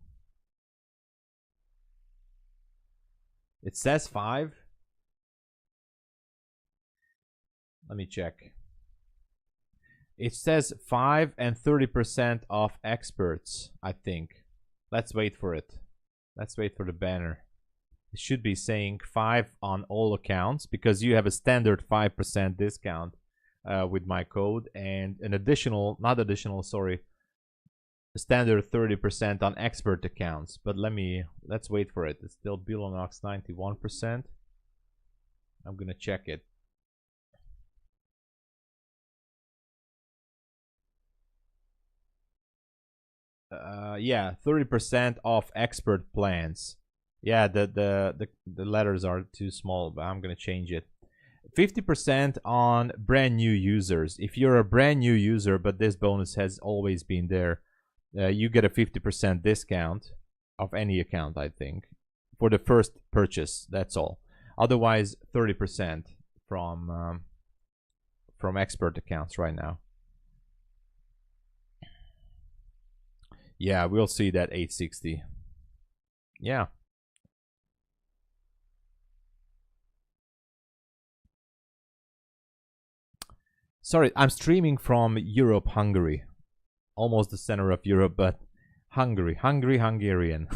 It says 5. Let me check. It says 5 and 30% off experts, I think. Let's wait for it. Let's wait for the banner. It should be saying 5 on all accounts because you have a standard 5% discount with my code, and an additional, a standard 30% on expert accounts. But let's wait for it. It's still Bulenox 91%. I'm gonna check it. Yeah, 30% off expert plans. Yeah, the letters are too small, but I'm gonna change it. 50% on brand new users. If you're a brand new user, but this bonus has always been there, you get a 50% discount of any account, I think, for the first purchase. That's all. Otherwise, 30% from expert accounts right now. Yeah, we'll see that 860. Yeah. Sorry, I'm streaming from Europe, Hungary. Almost the center of Europe, but Hungarian.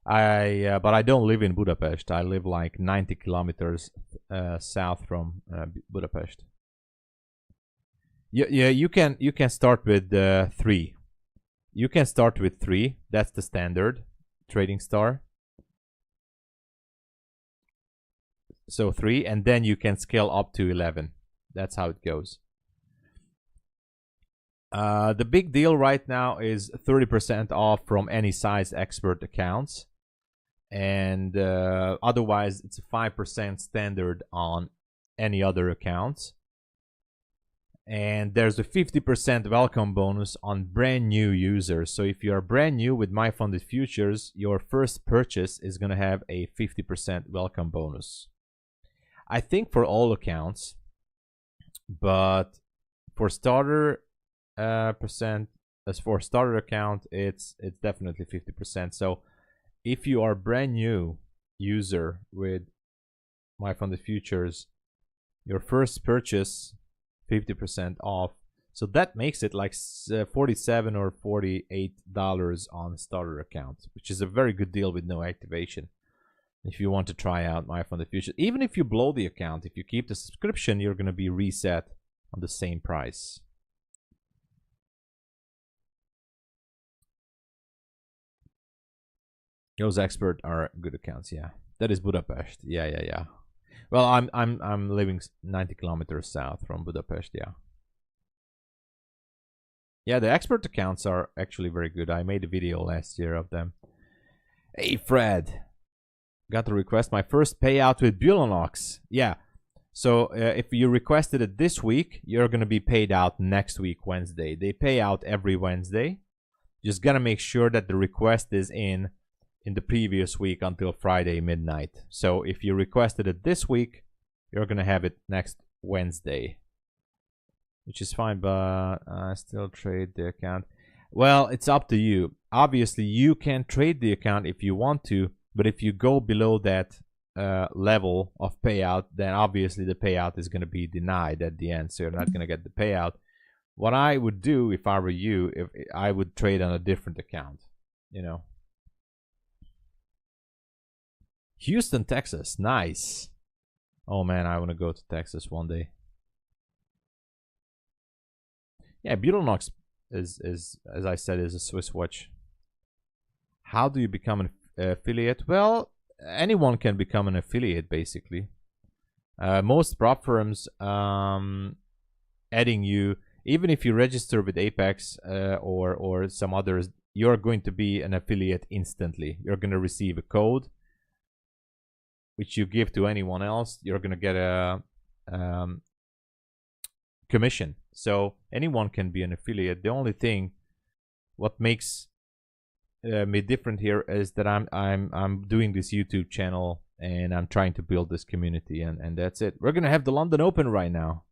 But I don't live in Budapest. I live like 90 kilometers south from Budapest. Yeah, you can start with 3. You can start with 3. That's the standard trading star. So 3, and then you can scale up to 11. That's how it goes. The big deal right now is 30% off from any size expert accounts. And otherwise, it's a 5% standard on any other accounts. And there's a 50% welcome bonus on brand new users. So if you're brand new with MyFundedFutures, your first purchase is going to have a 50% welcome bonus. I think for all accounts, but for starter for starter account, it's definitely 50%. So if you are brand new user with MyFundedFutures, your first purchase 50% off. So that makes it like $47 or $48 on starter account, which is a very good deal with no activation. If you want to try out MyFundedFutures, even if you blow the account, if you keep the subscription, you're going to be reset on the same price. Those expert are good accounts, yeah. That is Budapest, yeah. Well, I'm living 90 kilometers south from Budapest, yeah. Yeah, the expert accounts are actually very good. I made a video last year of them. Hey, Fred. Got to request my first payout with Bulenox. Yeah. So if you requested it this week, you're going to be paid out next week, Wednesday. They pay out every Wednesday. Just got to make sure that the request is in the previous week until Friday midnight. So if you requested it this week, you're going to have it next Wednesday. Which is fine, but I still trade the account. Well, it's up to you. Obviously, you can trade the account if you want to, but if you go below that level of payout, then obviously the payout is going to be denied at the end, so you're not going to get the payout. What I would do if I were you, if I would trade on a different account, you know. Houston, Texas, nice. Oh man, I want to go to Texas one day. Yeah, Bulenox is, as I said, is a Swiss watch. How do you become an affiliate? Well, anyone can become an affiliate, basically. Most prop firms adding you, even if you register with Apex or some others, you're going to be an affiliate instantly. You're going to receive a code, which you give to anyone else. You're going to get a commission. So anyone can be an affiliate. The only thing, what makes me different here is that I'm doing this YouTube channel and I'm trying to build this community, and that's it. We're gonna have the London Open right now.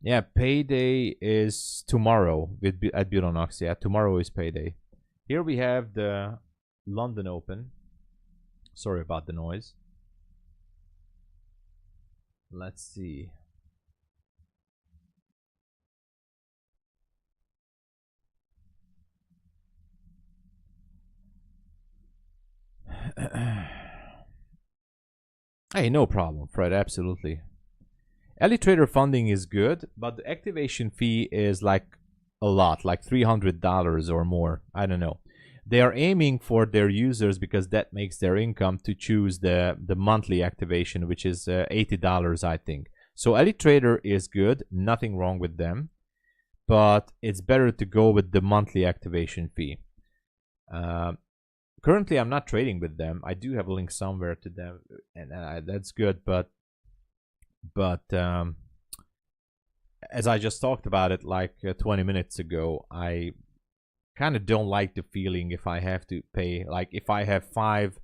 Yeah, payday is tomorrow at Bulenox. Yeah, tomorrow is payday. Here we have the London Open. Sorry about the noise. Let's see. Hey, no problem, Fred. Absolutely. Trader funding is good, but the activation fee is like a lot, like $300 or more. I don't know. They are aiming for their users, because that makes their income, to choose the monthly activation, which is $80, I think. So Trader is good, nothing wrong with them, but it's better to go with the monthly activation fee. currently I'm not trading with them. I do have a link somewhere to them, and that's good. But as I just talked about it like 20 minutes ago, I kind of don't like the feeling if I have to pay, like if I have 5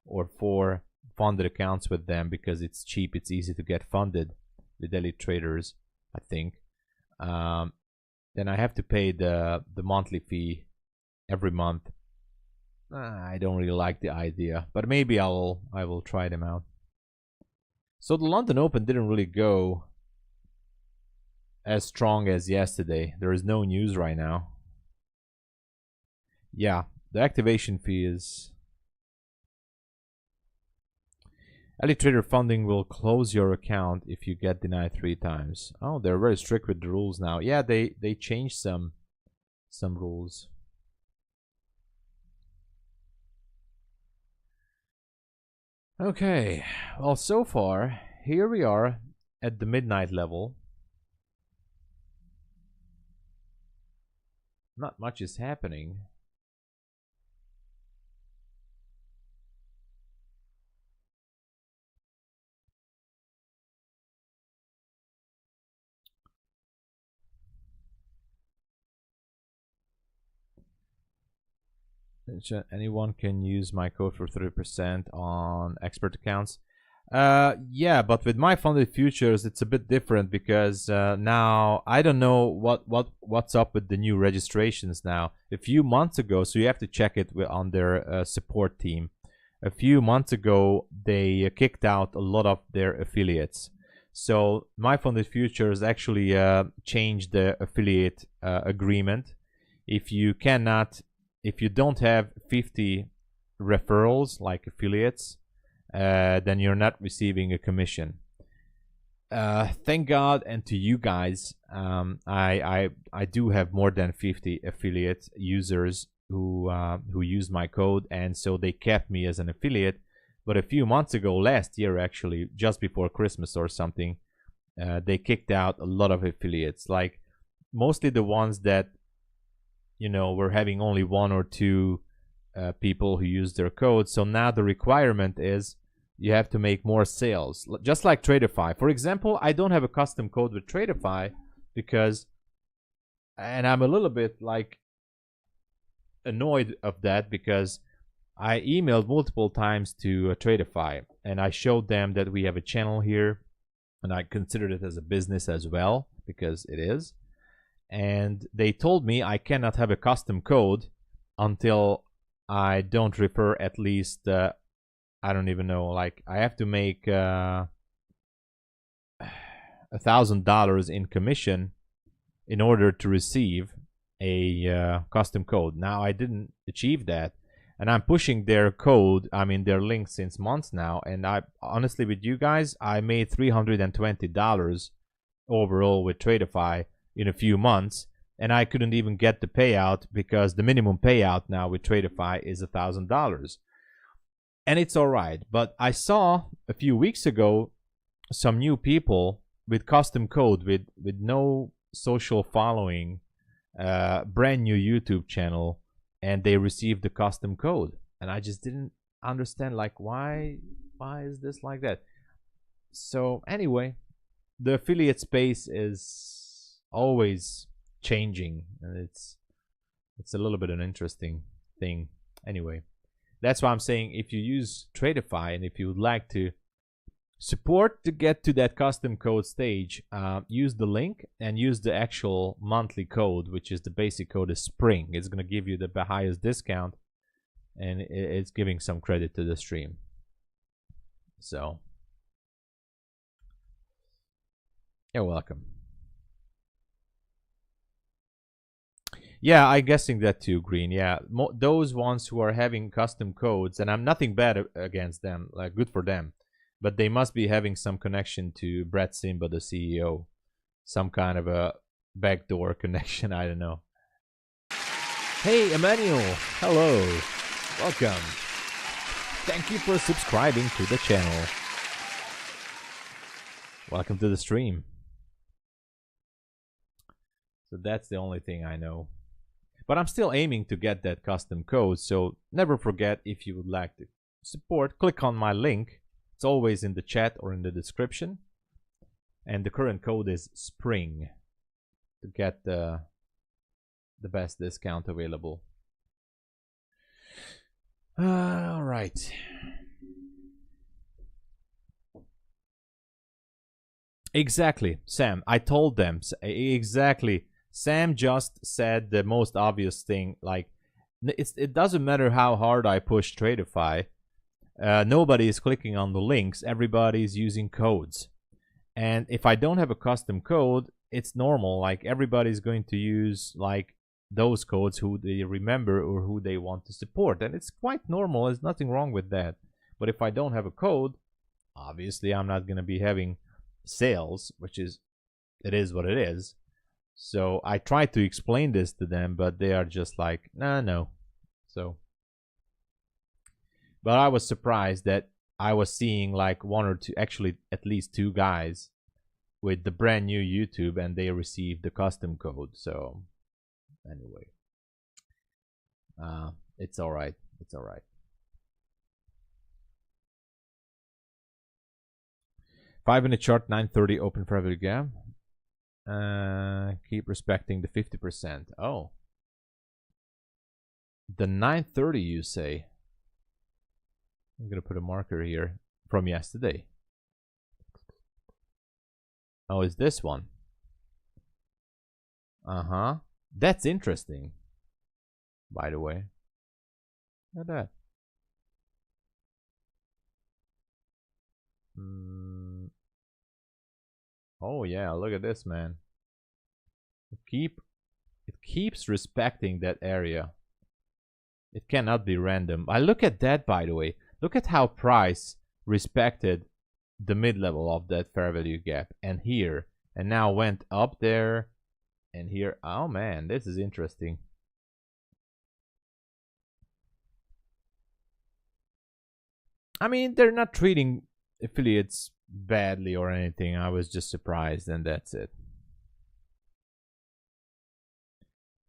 or 4 funded accounts with them because it's cheap, it's easy to get funded with DAYTRADERS, I think. Then I have to pay the monthly fee every month. I don't really like the idea, but maybe I will try them out. So the London Open didn't really go as strong as yesterday. There is no news right now. Yeah, the activation fee is... DAYTRADER funding will close your account if you get denied 3 times. Oh, they're very strict with the rules now. Yeah, they changed some rules. Okay, well, so far here we are at the midnight level. Not much is happening. Anyone can use my code for 30% on expert accounts. Yeah, but with MyFundedFutures it's a bit different because now I don't know what's up with the new registrations now. A few months ago, so you have to check it on their support team. A few months ago they kicked out a lot of their affiliates. So MyFundedFutures actually changed the affiliate agreement. If you don't have 50 referrals, like affiliates, then you're not receiving a commission. Thank God, and to you guys, I do have more than 50 affiliate users who use my code, and so they kept me as an affiliate. But a few months ago, last year actually, just before Christmas or something, they kicked out a lot of affiliates, like mostly the ones that, you know, we're having only 1 or 2 people who use their code. So now the requirement is you have to make more sales, just like TRADEIFY. For example, I don't have a custom code with TRADEIFY because, and I'm a little bit like annoyed of that, because I emailed multiple times to TRADEIFY and I showed them that we have a channel here, and I considered it as a business as well, because it is. And they told me I cannot have a custom code until I don't refer at least, I don't even know, like I have to make $1,000 in commission in order to receive a custom code. Now I didn't achieve that, and I'm pushing their code, I mean their link, since months now, and I honestly, with you guys, I made $320 overall with TRADEIFY in a few months, and I couldn't even get the payout because the minimum payout now with TRADEIFY is $1,000. And it's all right, but I saw a few weeks ago some new people with custom code, with no social following, brand new YouTube channel, and they received the custom code, and I just didn't understand, like, why is this like that? So anyway, the affiliate space is always changing, and it's a little bit an interesting thing. Anyway, that's why I'm saying, if you use TRADEIFY and if you would like to support to get to that custom code stage, use the link and use the actual monthly code, which is the basic code is Spring. It's going to give you the highest discount, and it's giving some credit to the stream. So you're welcome. Yeah, I'm guessing that too, Green. Yeah, those ones who are having custom codes, and I'm nothing bad against them, like, good for them, but they must be having some connection to Brett Simba, the CEO, some kind of a backdoor connection. I don't know. Hey, Emmanuel, hello, welcome. Thank you for subscribing to the channel. Welcome to the stream. So that's the only thing I know. But I'm still aiming to get that custom code, so never forget, if you would like to support, click on my link. It's always in the chat or in the description. And the current code is SPRING to get the best discount available. All right. Exactly, Sam. I told them exactly. Sam just said the most obvious thing. Like, it doesn't matter how hard I push TRADEIFY. Nobody is clicking on the links. Everybody's using codes. And if I don't have a custom code, it's normal. Like, everybody's going to use like those codes who they remember or who they want to support. And it's quite normal. There's nothing wrong with that. But if I don't have a code, obviously I'm not going to be having sales, which is, it is what it is. So I tried to explain this to them, but they are just like, nah, no. So, but I was surprised that I was seeing like one or two, actually at least two guys with the brand new YouTube, and they received the custom code. So anyway, it's all right. It's all right. Five-minute chart, 930 open for every gap. Keep respecting the 50%. Oh, the 930, you say? I'm gonna put a marker here from yesterday. Oh, is this one? That's interesting, by the way. Look at that. Oh yeah, look at this, man. It keeps respecting that area. It cannot be random. I look at that, by the way. Look at how price respected the mid-level of that fair value gap, and here, and now went up there and here. Oh man, this is interesting. I mean, they're not treating affiliates badly or anything. I was just surprised, and that's it.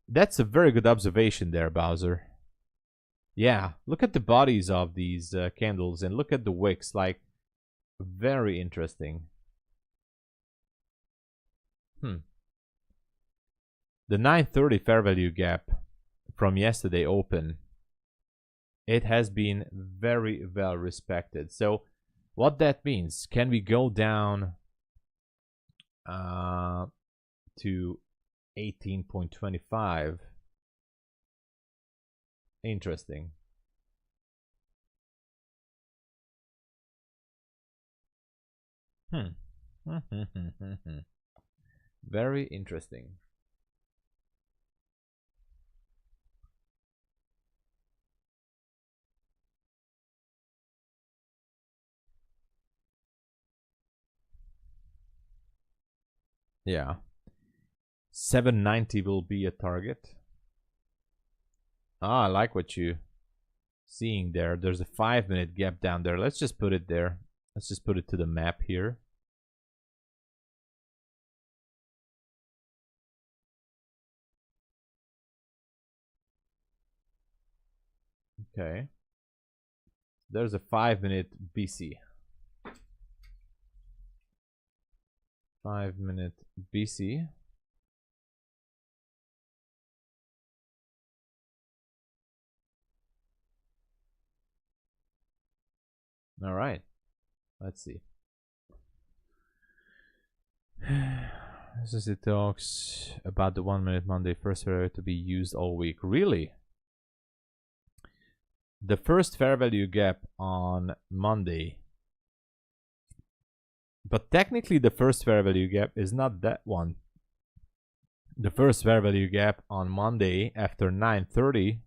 That's a very good observation there, Bowser. Yeah, look at the bodies of these candles, and look at the wicks. Like, very interesting. The 930 fair value gap from yesterday open, it has been very well respected. So what that means, can we go down to 18.25? Interesting. Very interesting. Yeah. 790 will be a target. Ah, I like what you seeing there. There's a 5-minute gap down there. Let's just put it there. Let's just put it to the map here. Okay. There's a 5-minute BC. 5-minute BC. All right. Let's see. It talks about the 1-minute Monday first fair value to be used all week. Really? The first fair value gap on Monday. But technically the first fair value gap is not that one. The first fair value gap on Monday after 9:30.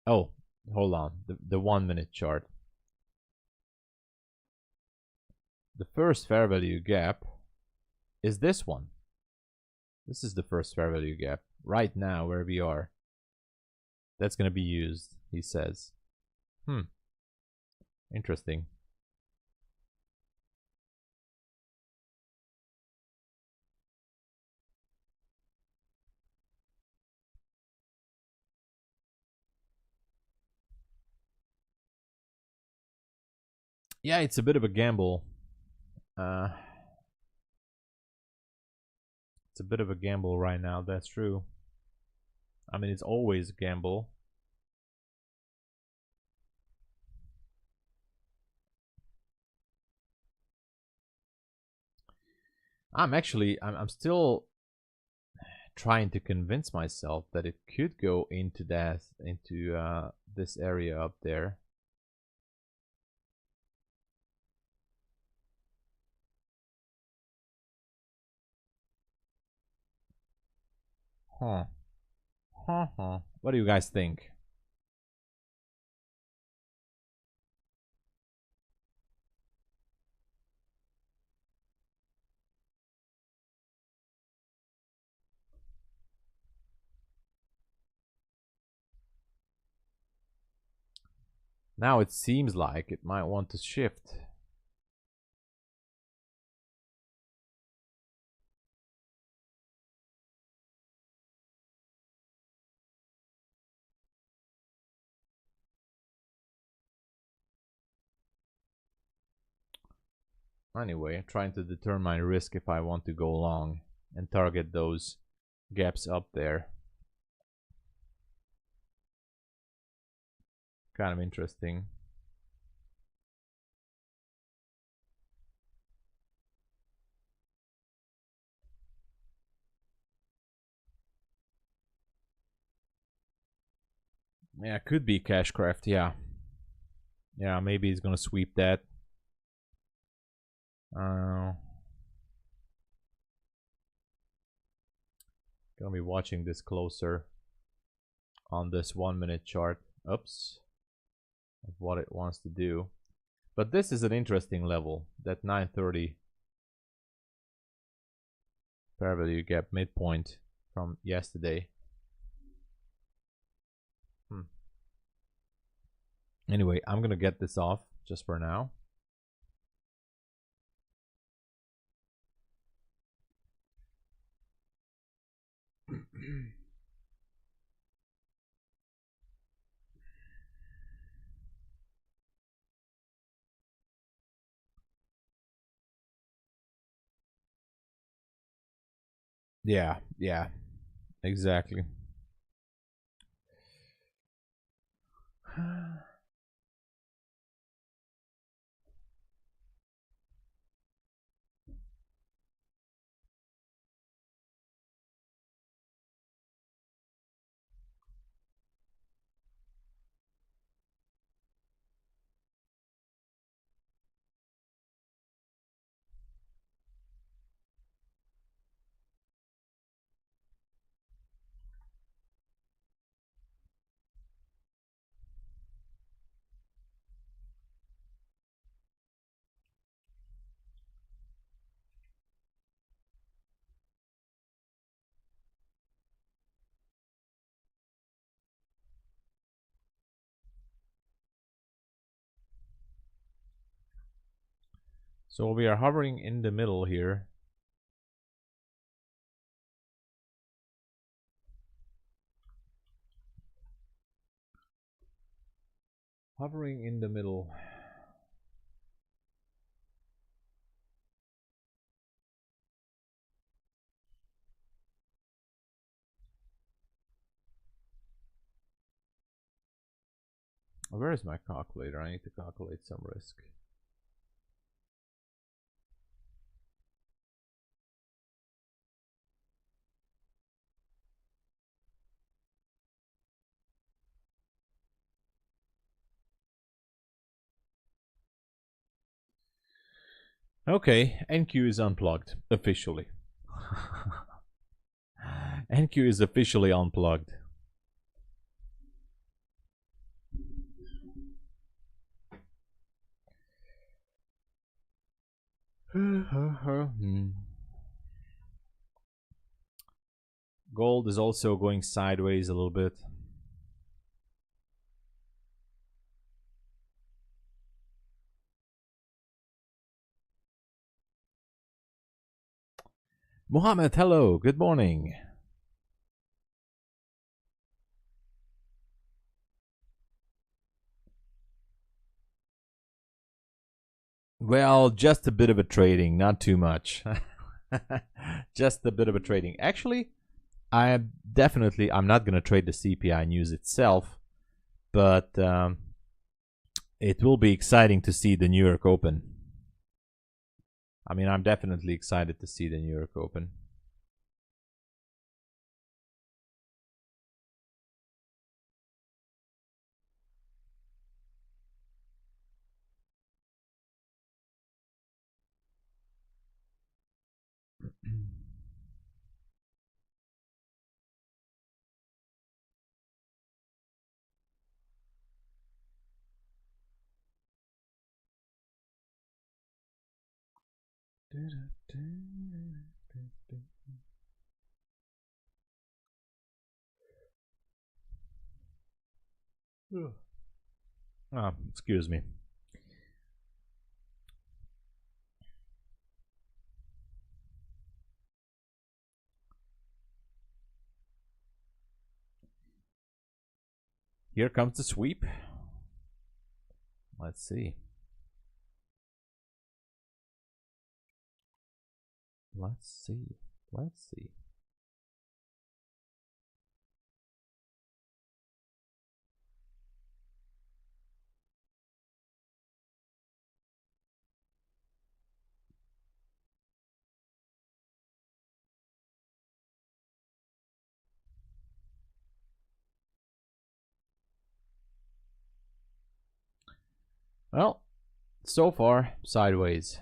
Oh, hold on. The 1-minute chart. The first fair value gap is this one. This is the first fair value gap right now where we are. That's going to be used, he says. Interesting. Yeah, it's a bit of a gamble. It's a bit of a gamble right now, that's true. I mean, it's always a gamble. I'm still trying to convince myself that it could go into this area up there. Huh. What do you guys think? Now it seems like it might want to shift. Anyway, trying to determine risk if I want to go long and target those gaps up there. Kind of interesting. Yeah, could be Cashcraft, yeah. Yeah, maybe he's gonna sweep that. Gonna be watching this closer on this 1 minute chart. Oops. Of what it wants to do. But this is an interesting level, that 930 fair value gap midpoint from yesterday. Anyway, I'm gonna get this off just for now. Yeah, exactly. So we are hovering in the middle here. Hovering in the middle. Where is my calculator? I need to calculate some risk. Okay, NQ is unplugged officially. NQ is officially unplugged. Gold is also going sideways a little bit. Mohammed, hello, good morning. Well, just a bit of a trading, not too much. Just a bit of a trading. Actually, I'm not going to trade the CPI news itself, but it will be exciting to see the New York Open. I mean, I'm definitely excited to see the New York Open. Oh, excuse me. Here comes the sweep. Let's see. Let's see. Let's see. Well, so far, sideways.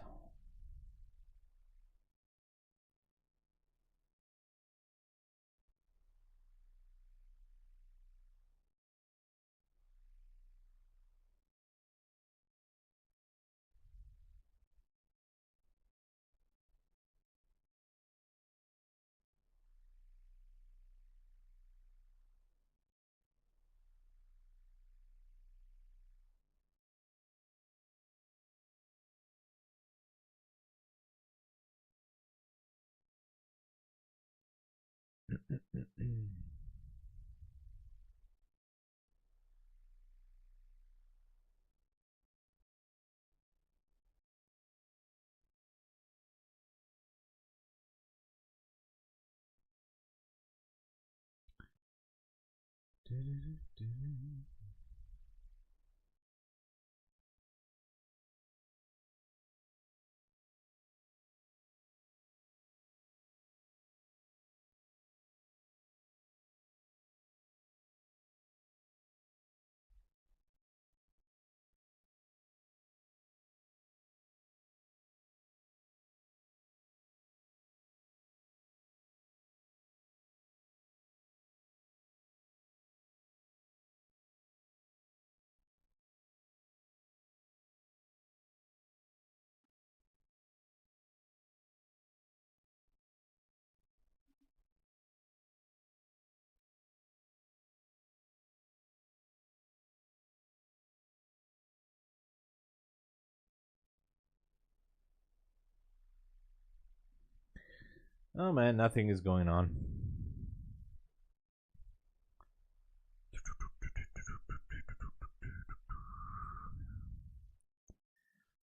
Oh man, nothing is going on.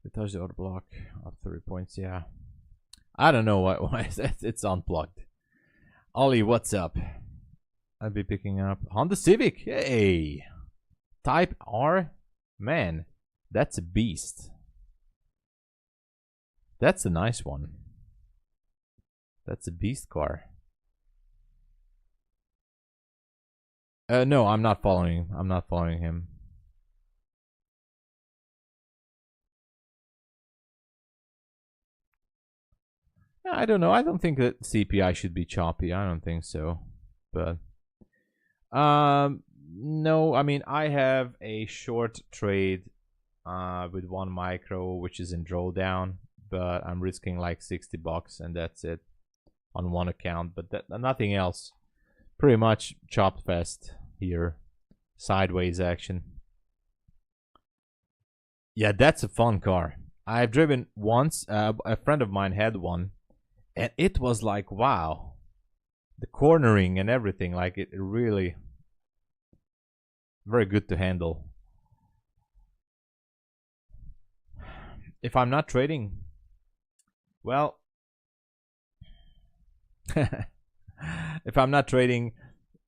We touched the order block up 3 points. Yeah, I don't know why it's unplugged. Ollie, what's up? I'll be picking up Honda Civic. Hey, Type R, man, that's a beast. That's a nice one. That's a beast car. No, I'm not following. I'm not following him. I don't know. I don't think that CPI should be choppy. I don't think so. But no, I mean, I have a short trade with 1 micro, which is in drawdown, but I'm risking like $60 and that's it on 1 account, but nothing else. Pretty much chopped fast here. Sideways action. Yeah, that's a fun car. I've driven once. A friend of mine had one, and it was like, wow. The cornering and everything, like it really very good to handle. if I'm not trading, well, if I'm not trading,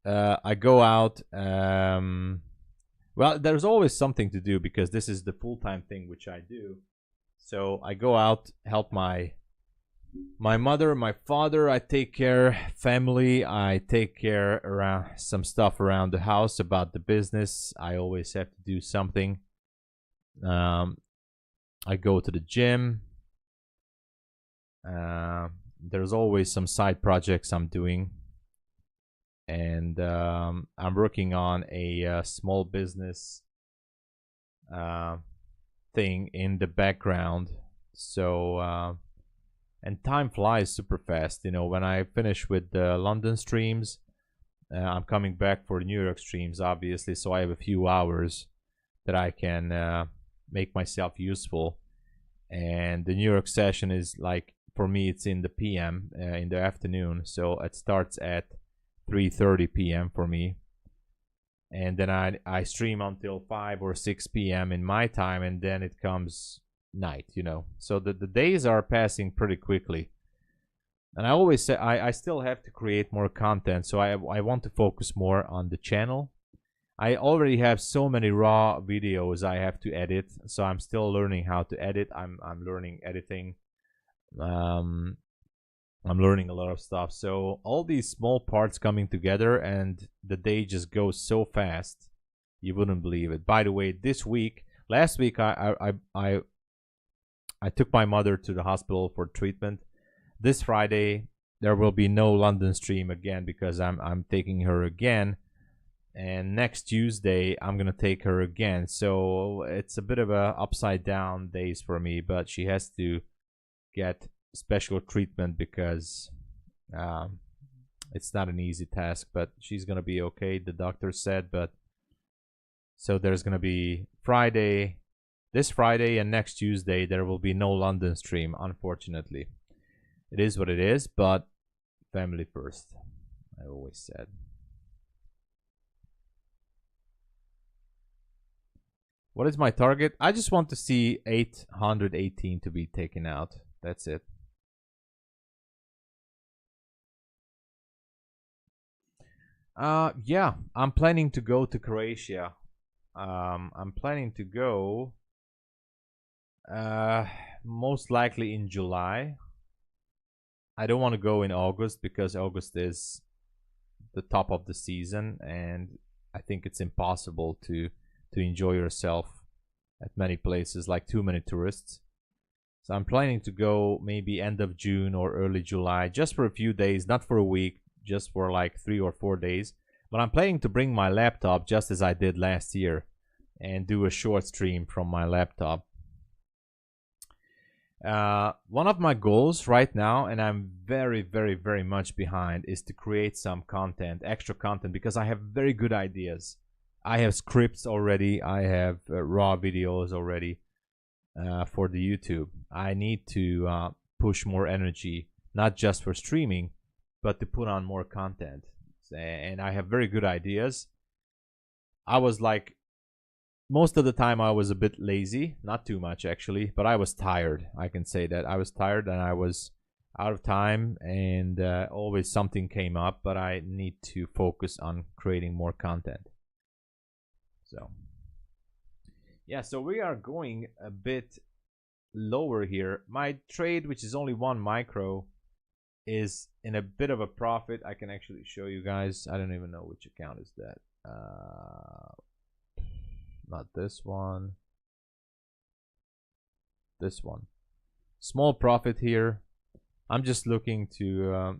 I go out. Well, there's always something to do because this is the full-time thing which I do. So I go out, help my mother, my father. I take care family. I take care around some stuff around the house about the business. I always have to do something. I go to the gym. There's always some side projects I'm doing. And I'm working on a small business thing in the background. So and time flies super fast. You know, when I finish with the London streams, I'm coming back for New York streams, obviously. So I have a few hours that I can make myself useful. And the New York session is like, for me, it's in the PM, in the afternoon. So it starts at 3:30 p.m. for me, and then I stream until 5 or 6 p.m. in my time, and then it comes night, you know. So the days are passing pretty quickly, and I always say I still have to create more content, so I want to focus more on the channel. I already have so many raw videos I have to edit, so I'm still learning how to edit. I'm learning editing. I'm learning a lot of stuff. So all these small parts coming together, and the day just goes so fast, you wouldn't believe it. By the way, last week, I took my mother to the hospital for treatment. This Friday, there will be no London stream again because I'm taking her again. And next Tuesday, I'm gonna take her again. So it's a bit of a upside down days for me, but she has to get special treatment because it's not an easy task, but she's gonna be okay, the doctor said. But so there's gonna be this Friday and next Tuesday there will be no London stream, unfortunately. It is what it is, but family first, I always said. What is my target? I just want to see 818 to be taken out. That's it. Yeah, I'm planning to go to Croatia. I'm planning to go most likely in July. I don't want to go in August because August is the top of the season, and I think it's impossible to enjoy yourself at many places, like too many tourists. So I'm planning to go maybe end of June or early July, just for a few days, not for a week, just for like 3 or 4 days. But I'm planning to bring my laptop just as I did last year and do a short stream from my laptop. One of my goals right now, and I'm very, very, very much behind, is to create some content, extra content, because I have very good ideas. I have scripts already. I have raw videos already for the YouTube. I need to push more energy, not just for streaming, but to put on more content. And I have very good ideas. I was like, most of the time I was a bit lazy, not too much actually, but I was tired. I can say that I was tired and I was out of time, and always something came up, but I need to focus on creating more content. So yeah, so we are going a bit lower here. My trade, which is only 1 micro, is in a bit of a profit. I can actually show you guys. I don't even know which account is that. Not this one. This one. Small profit here. I'm just looking to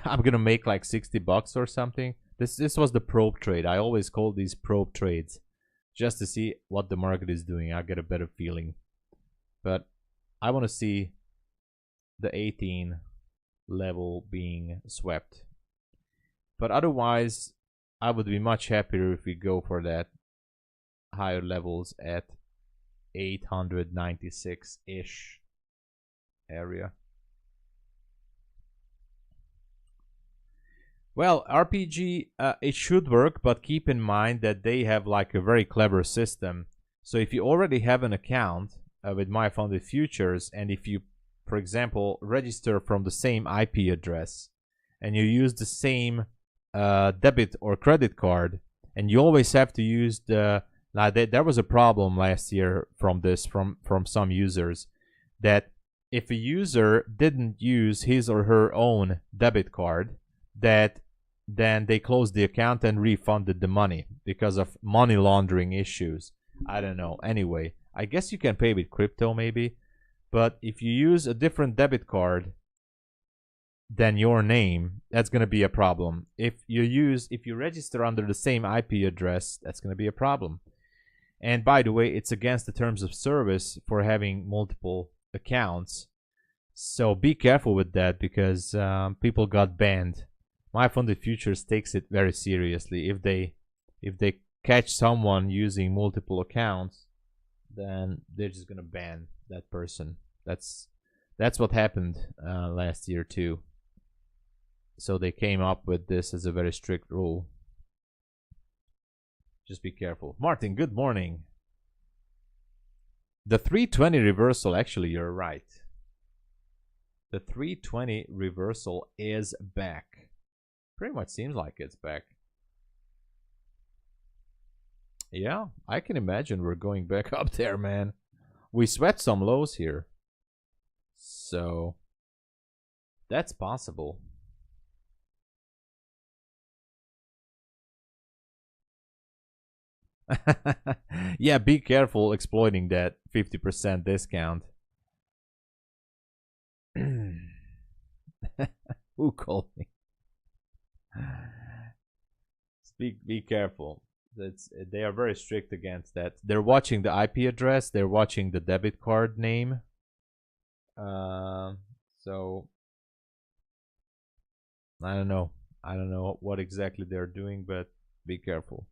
I'm gonna make like 60 bucks or something. This was the probe trade. I always call these probe trades just to see what the market is doing. I get a better feeling. But I want to see the 18 level being swept. But otherwise, I would be much happier if we go for that higher levels at 896-ish area. Well, RPG, it should work, but keep in mind that they have like a very clever system. So if you already have an account, with MyFundedFutures, and if you, for example, register from the same IP address and you use the same debit or credit card, and you always have to use the, like there was a problem last year from this, from some users, that if a user didn't use his or her own debit card, that then they closed the account and refunded the money because of money laundering issues. I don't know. Anyway, I guess you can pay with crypto maybe, but if you use a different debit card than your name, that's going to be a problem. If you register under the same IP address, that's going to be a problem. And by the way, it's against the terms of service for having multiple accounts. So be careful with that, because people got banned. MyFundedFutures takes it very seriously. If they catch someone using multiple accounts, then they're just gonna ban that person. That's what happened last year too. So they came up with this as a very strict rule. Just be careful. Martin, good morning. The 320 reversal, actually, you're right. The 320 reversal is back. Pretty much seems like it's back. Yeah, I can imagine we're going back up there, man. We sweat some lows here. So that's possible. Yeah, be careful exploiting that 50% discount. Who called me? Be careful. They are very strict against that. They're watching the IP address. They're watching the debit card name. So I don't know. I don't know what exactly they're doing, but be careful.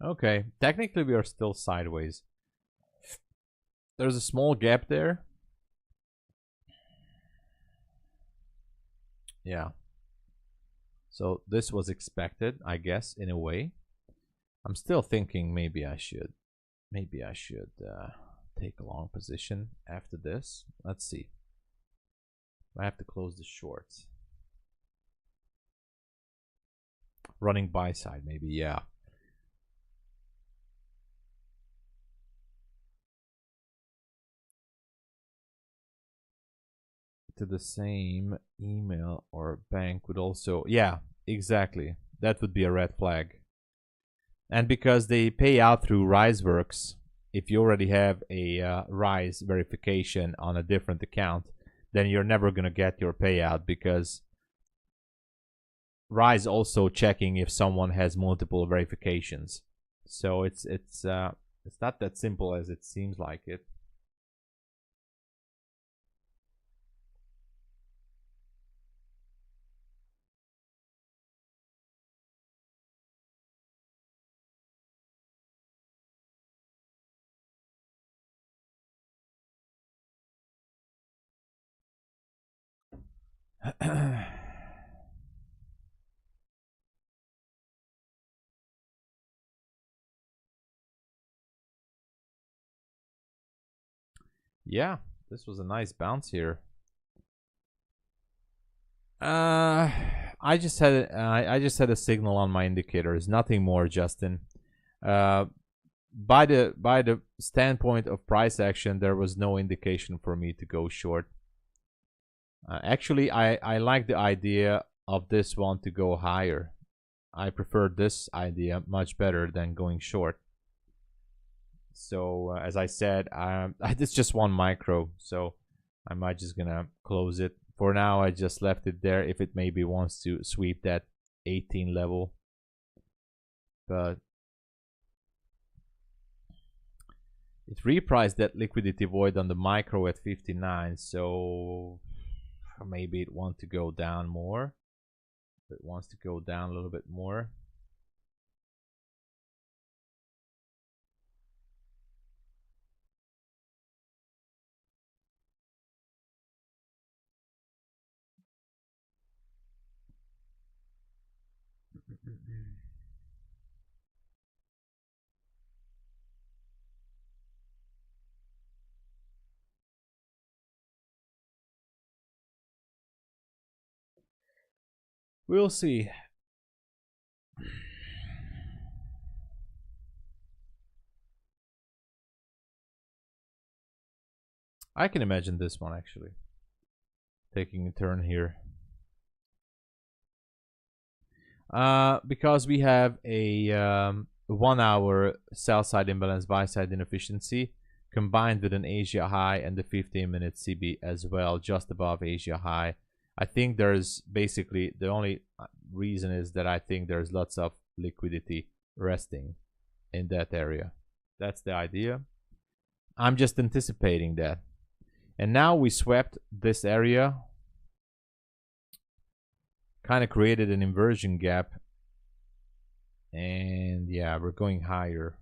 Okay, technically we are still sideways. There's a small gap there. Yeah. So this was expected, I guess, in a way. I'm still thinking maybe I should take a long position after this. Let's see. I have to close the shorts. Running buy side, maybe, yeah. To the same email or bank would also, yeah, exactly. That would be a red flag. And because they pay out through RiseWorks, if you already have a Rise verification on a different account, then you're never going to get your payout, because Rise also checking if someone has multiple verifications. So it's not that simple as it seems like it. Yeah, this was a nice bounce here. I just had a signal on my indicators, nothing more, Justin. By the standpoint of price action, there was no indication for me to go short. Actually, I like the idea of this one to go higher. I prefer this idea much better than going short. So as I said, it's just one micro, so I might just gonna close it. For now, I just left it there if it maybe wants to sweep that 18 level. But it repriced that liquidity void on the micro at 59, so maybe it wants to go down more. It wants to go down a little bit more. We'll see. I can imagine this one actually taking a turn here. Because we have a 1 hour sell side imbalance, buy side inefficiency combined with an Asia high and the 15-minute CB as well, just above Asia high. I think there's basically the only reason is that I think there's lots of liquidity resting in that area. That's the idea. I'm just anticipating that. And now we swept this area, kind of created an inversion gap, and yeah, we're going higher.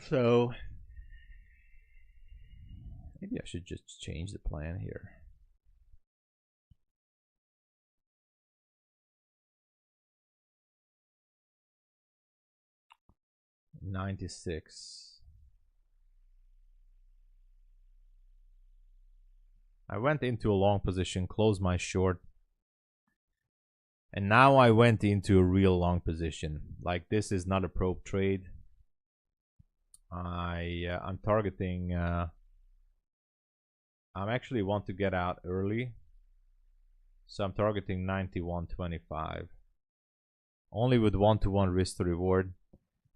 So maybe I should just change the plan here. $96. I went into a long position, closed my short, and now I went into a real long position. Like, this is not a probe trade. I'm targeting. I actually want to get out early, so I'm targeting 91.25. Only with 1-to-1 risk to reward.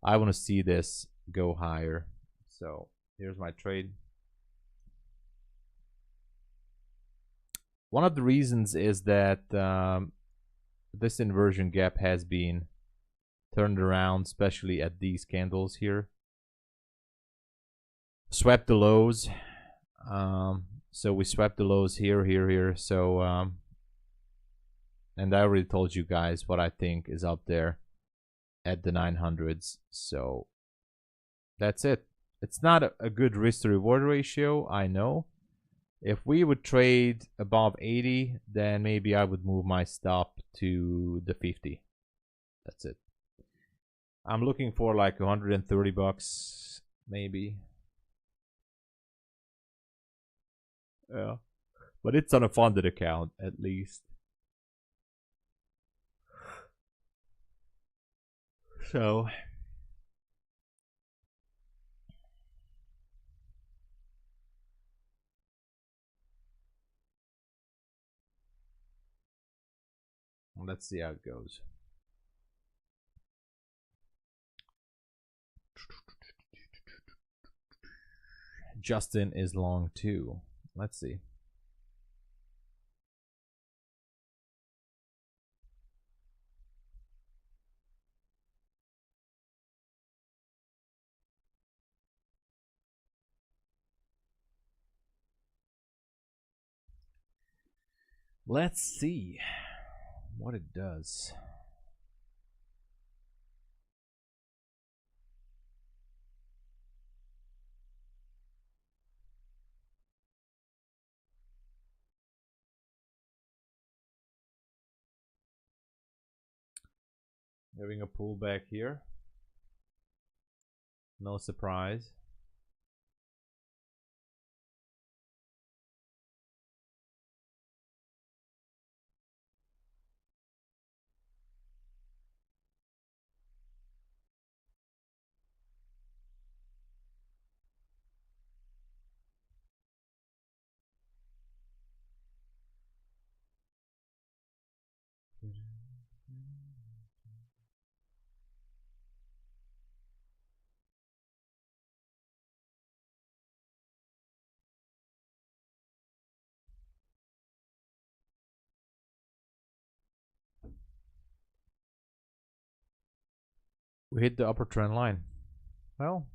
I want to see this go higher. So here's my trade. One of the reasons is that this inversion gap has been turned around, especially at these candles here. Swept the lows. So we swept the lows here, here, here. So, and I already told you guys what I think is up there at the 900s. So that's it. It's not a good risk to reward ratio, I know. If we would trade above 80, then maybe I would move my stop to the 50. That's it. I'm looking for like $130 maybe. Yeah, but it's on a funded account at least. So let's see how it goes. Justin is long too. Let's see. Let's see what it does. Having a pullback here. No surprise. We hit the upper trend line. Well,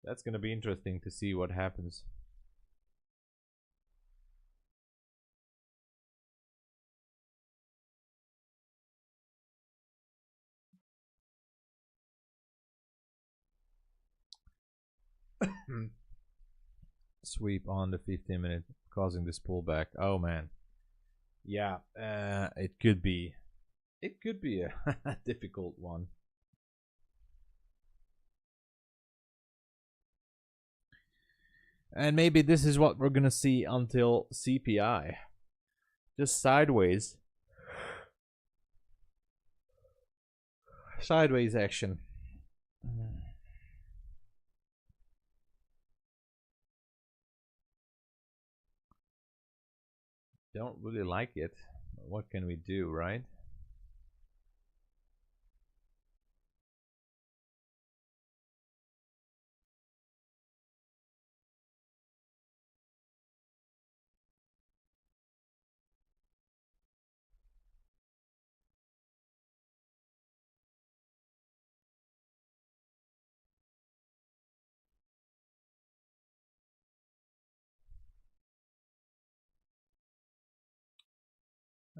that's going to be interesting to see what happens. Sweep on the 15-minute, causing this pullback. Oh man, yeah, it could be a difficult one. And maybe this is what we're gonna see until CPI, just sideways action. Don't really like it, but what can we do, right?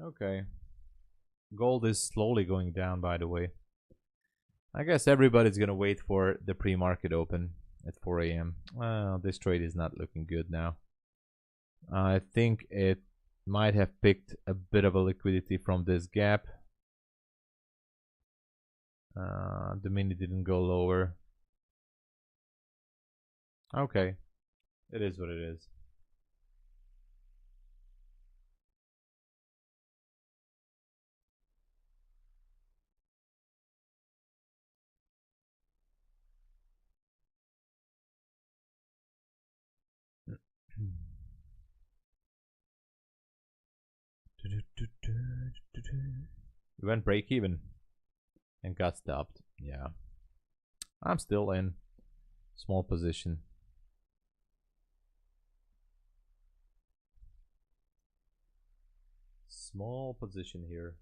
Okay. Gold is slowly going down, by the way. I guess everybody's gonna wait for the pre-market open at 4 a.m. Well, this trade is not looking good now. I think it might have picked a bit of a liquidity from this gap. The mini didn't go lower. Okay, it is what it is. We went break even and got stopped. Yeah, I'm still in small position. Small position here.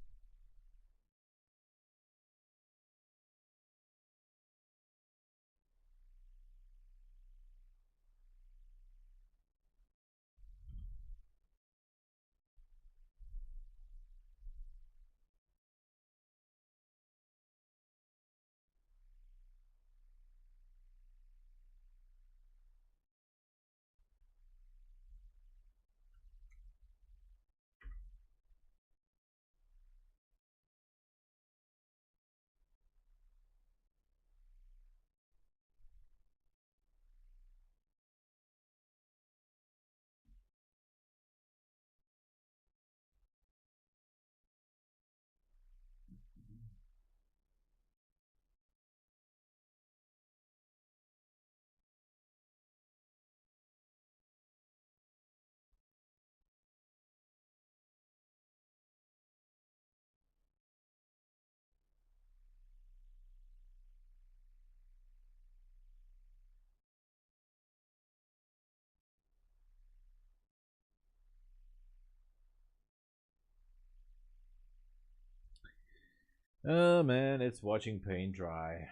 Oh man, it's watching paint dry.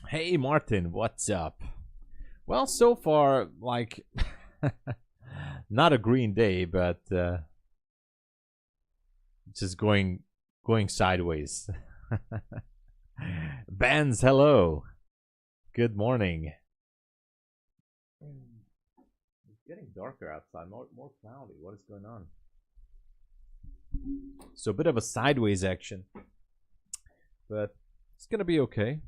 Hey Martin, what's up? Well, so far, like, not a green day, but just going sideways. Benz, hello. Good morning. It's getting darker outside, more cloudy. What is going on? So a bit of a sideways action, but it's gonna be okay.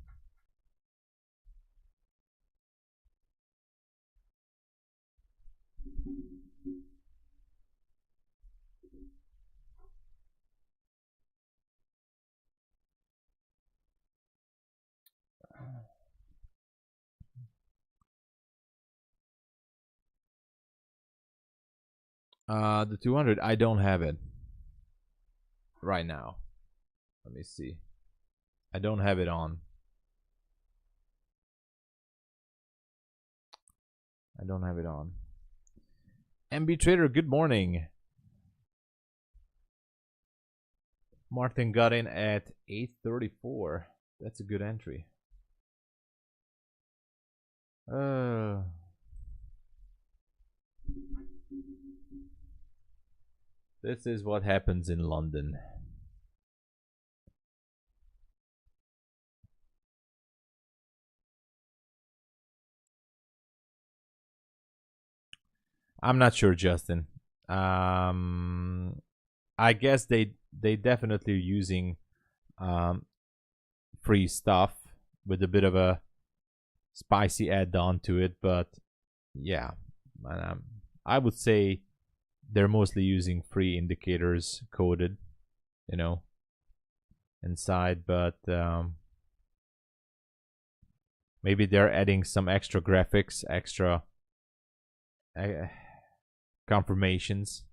The 200, I don't have it. right now. Let me see. I don't have it on. I don't have it on. MB Trader, good morning. Martin got in at 8:34. That's a good entry. This is what happens in London. I'm not sure, Justin. I guess they definitely are using free stuff with a bit of a spicy add-on to it, but yeah, I would say they're mostly using free indicators coded, you know, inside, but maybe they're adding some extra graphics, extra confirmations.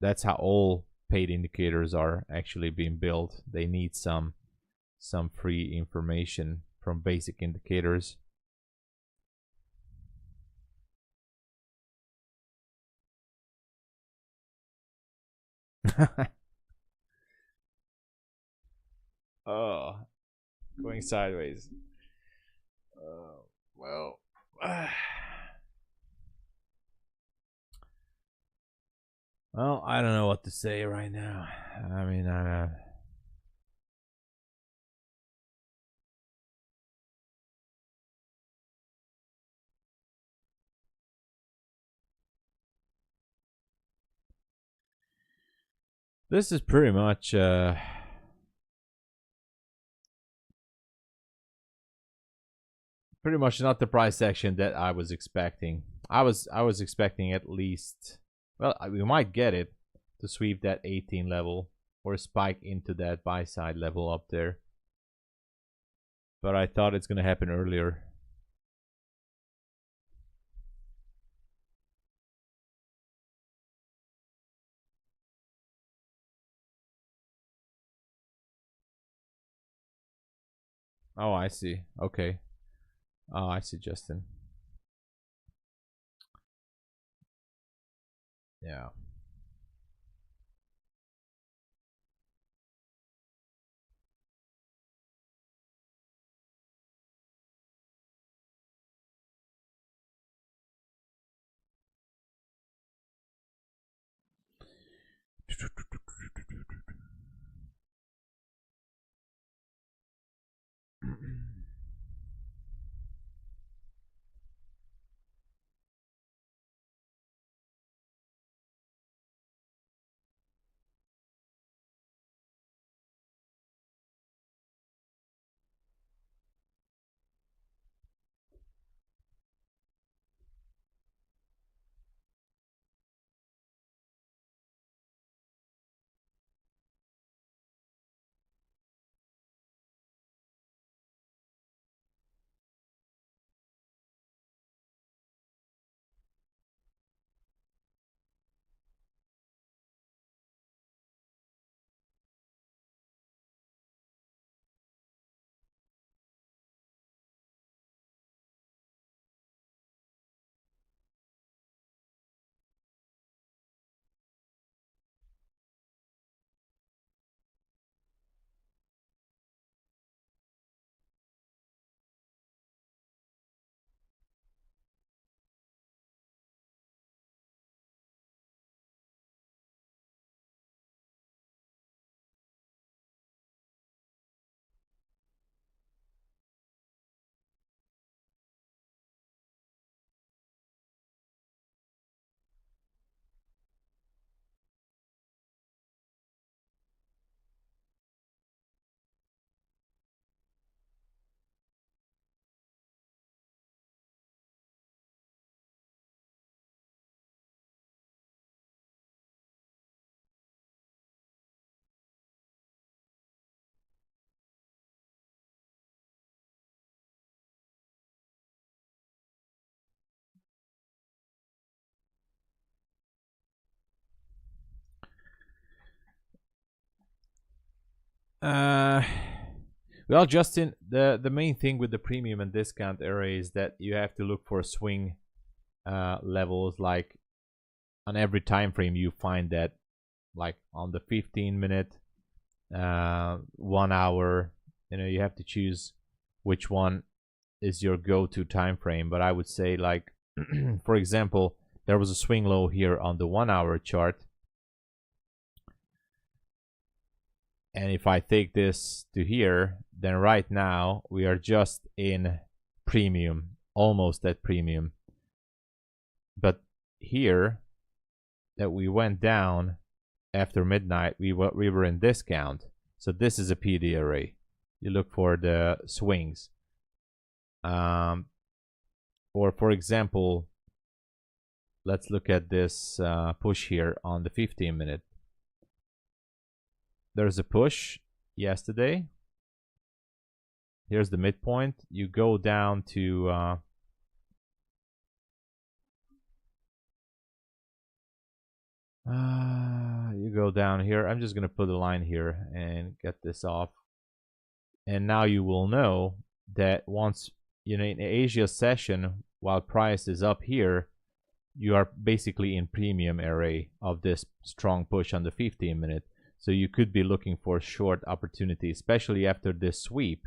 That's how all paid indicators are actually being built. They need some free information from basic indicators. Oh, going sideways. Well, well, I don't know what to say right now. I mean, this is pretty much not the price action that I was expecting. I was expecting at least, well, we might get it to sweep that 18 level or spike into that buy side level up there. But I thought it's gonna happen earlier. Oh, I see. Okay. Oh, I see, Justin. Yeah. Well, Justin, the main thing with the premium and discount area is that you have to look for swing levels. Like on every time frame, you find that, like on the 15-minute, 1 hour. You have to choose which one is your go-to time frame. But I would say, like, for example, there was a swing low here on the 1 hour chart. And if I take this to here, then right now we are just in premium, almost at premium. But here that we went down after midnight, we were in discount. So this is a PD array. You look for the swings. Or for example, let's look at this push here on the 15-minute. There's a push yesterday. Here's the midpoint. You go down to you go down here. I'm just gonna put a line here and get this off. And now you will know that once in Asia session, while price is up here, you are basically in premium array of this strong push on the 15-minute. So you could be looking for short opportunity, especially after this sweep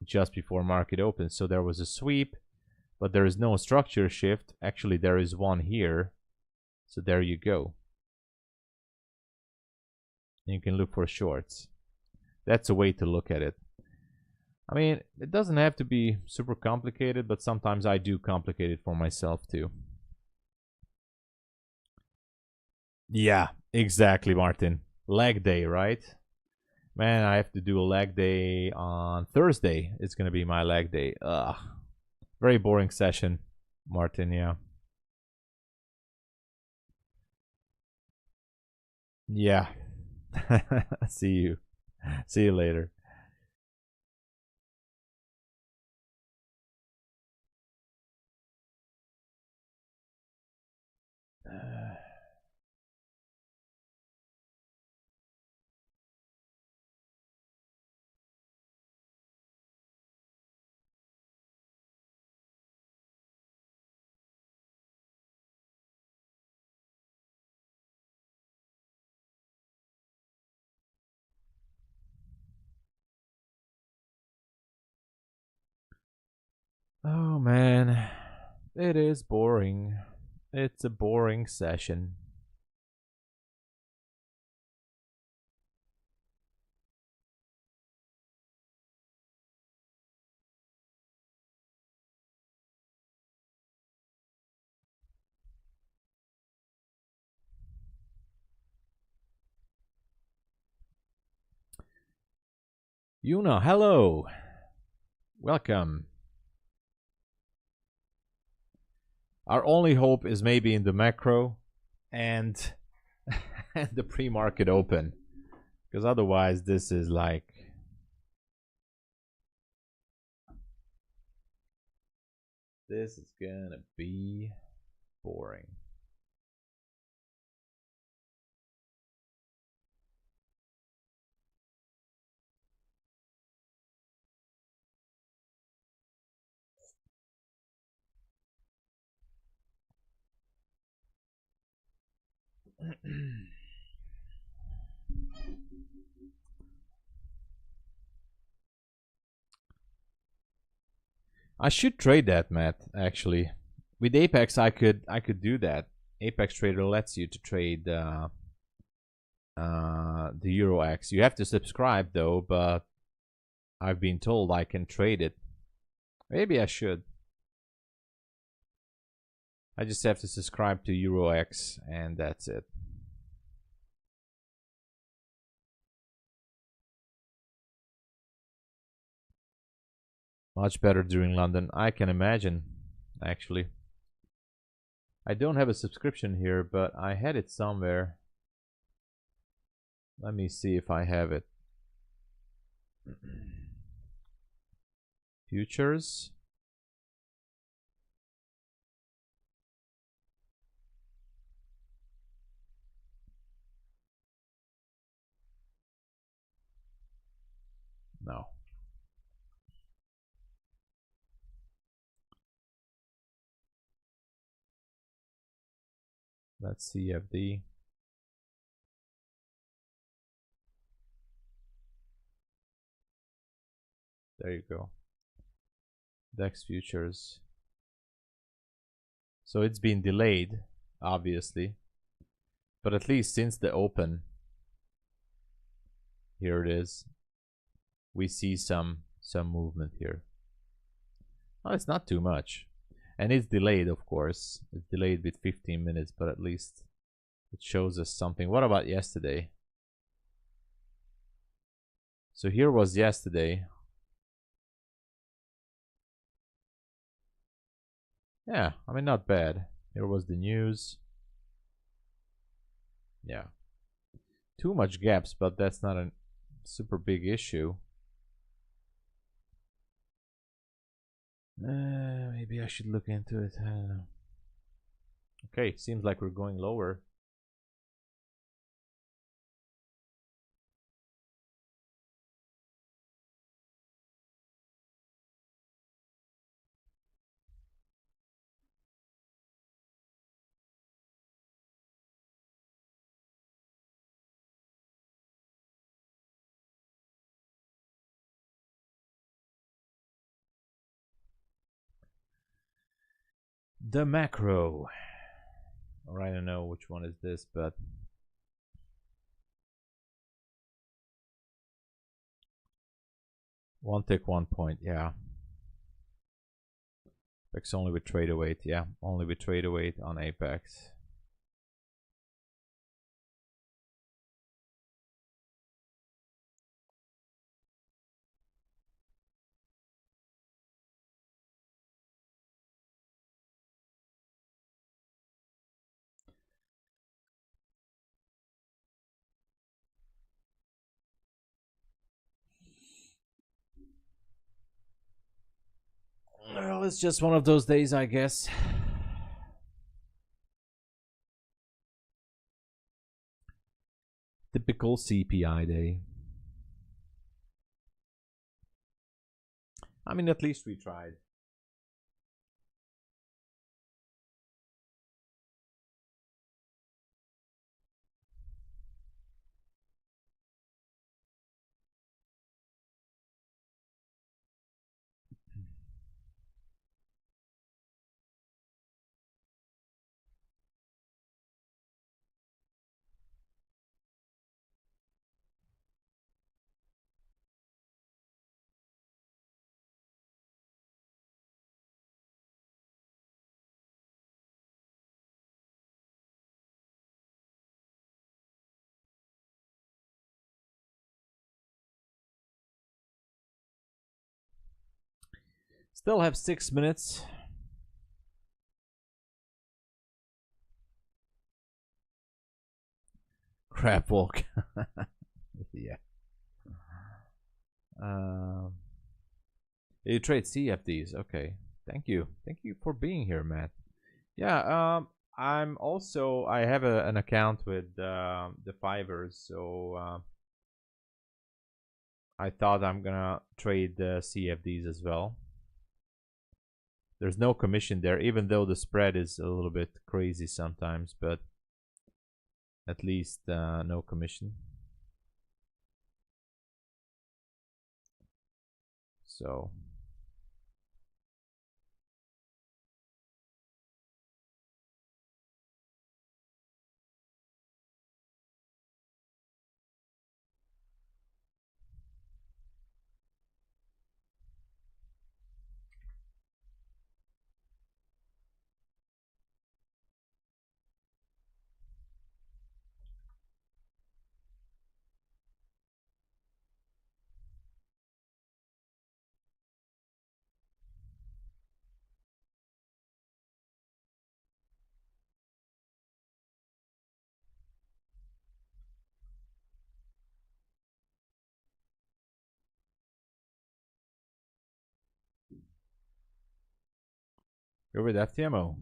just before market opens. So there was a sweep, but there is no structure shift. Actually, there is one here. So there you go. And you can look for shorts. That's a way to look at it. I mean, it doesn't have to be super complicated, but sometimes I do complicate it for myself too. Yeah, exactly, Martin. Leg day, right? Man, I have to do a leg day on Thursday. It's gonna be my leg day. Ugh. Very boring session, Martin, yeah. Yeah. See you. See you later. Oh man, it is boring. It's a boring session. Yuna, hello. Welcome. Our only hope is maybe in the macro and the pre-market open, because otherwise this is like this is gonna be boring. I should trade that, Matt, actually. With Apex I could do that. Apex Trader lets you to trade the Euro X. You have to subscribe though, but I've been told I can trade it. Maybe I should. I just have to subscribe to Euro X and that's it. Much better during London. I can imagine, actually. I don't have a subscription here, but I had it somewhere. Let me see if I have it. Futures. That's CFD. There you go. DEX futures. So it's been delayed, obviously, but at least since the open, here it is. We see some movement here. Oh, it's not too much, and it's delayed, of course. It's delayed with 15 minutes, but at least it shows us something. What about yesterday? So here was yesterday. Yeah, I mean, not bad. Here was the news. Yeah. Too much gaps, but that's not a super big issue. Maybe I should look into it. I don't know. Okay, seems like we're going lower. The macro. Or I don't know which one is this, but one tick, 1 point. Yeah. Apex only with trader weight. Yeah, only with trader weight on Apex. Well, it's just one of those days, I guess. Typical CPI day. I mean, at least we tried. Still have 6 minutes. Crab walk. Yeah. You trade CFDs. Okay. Thank you. Thank you for being here, Matt. Yeah. I'm also, I have an account with the Fivers, so I thought I'm gonna trade the CFDs as well. There's no commission there, even though the spread is a little bit crazy sometimes, but at least no commission. So you're with FTMO.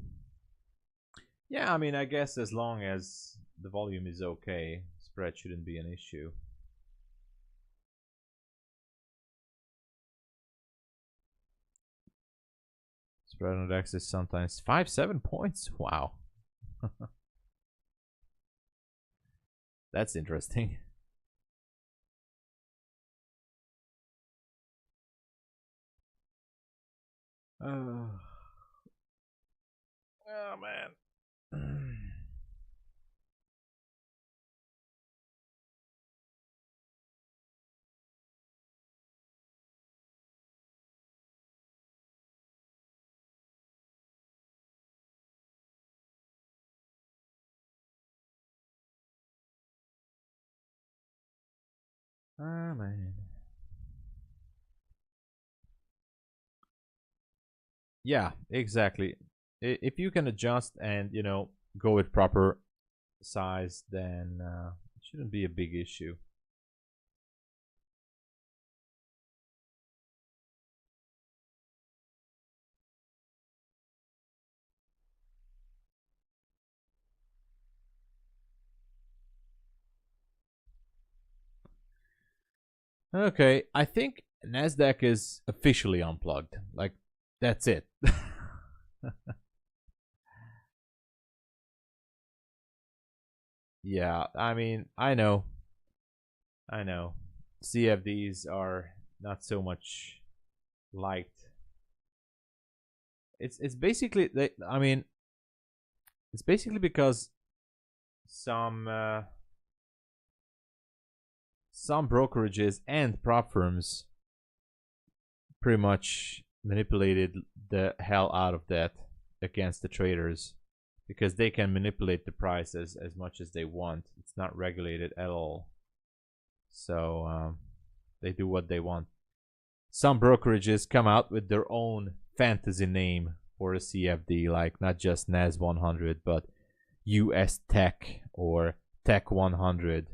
Yeah, I mean, I guess as long as the volume is okay, spread shouldn't be an issue. Spread on DEX is sometimes 5-7 points. Wow. That's interesting. Oh man. Ah man. Yeah, exactly. If you can adjust and, you know, go with proper size, then it shouldn't be a big issue. Okay, I think Nasdaq is officially unplugged. Like, that's it. Yeah, I mean, I know. CFDs are not so much liked. It's basically I mean, it's basically because some some brokerages and prop firms pretty much manipulated the hell out of that against the traders, because they can manipulate the price as much as they want. It's not regulated at all. So they do what they want. Some brokerages come out with their own fantasy name for a CFD, like not just NAS 100, but US Tech or Tech 100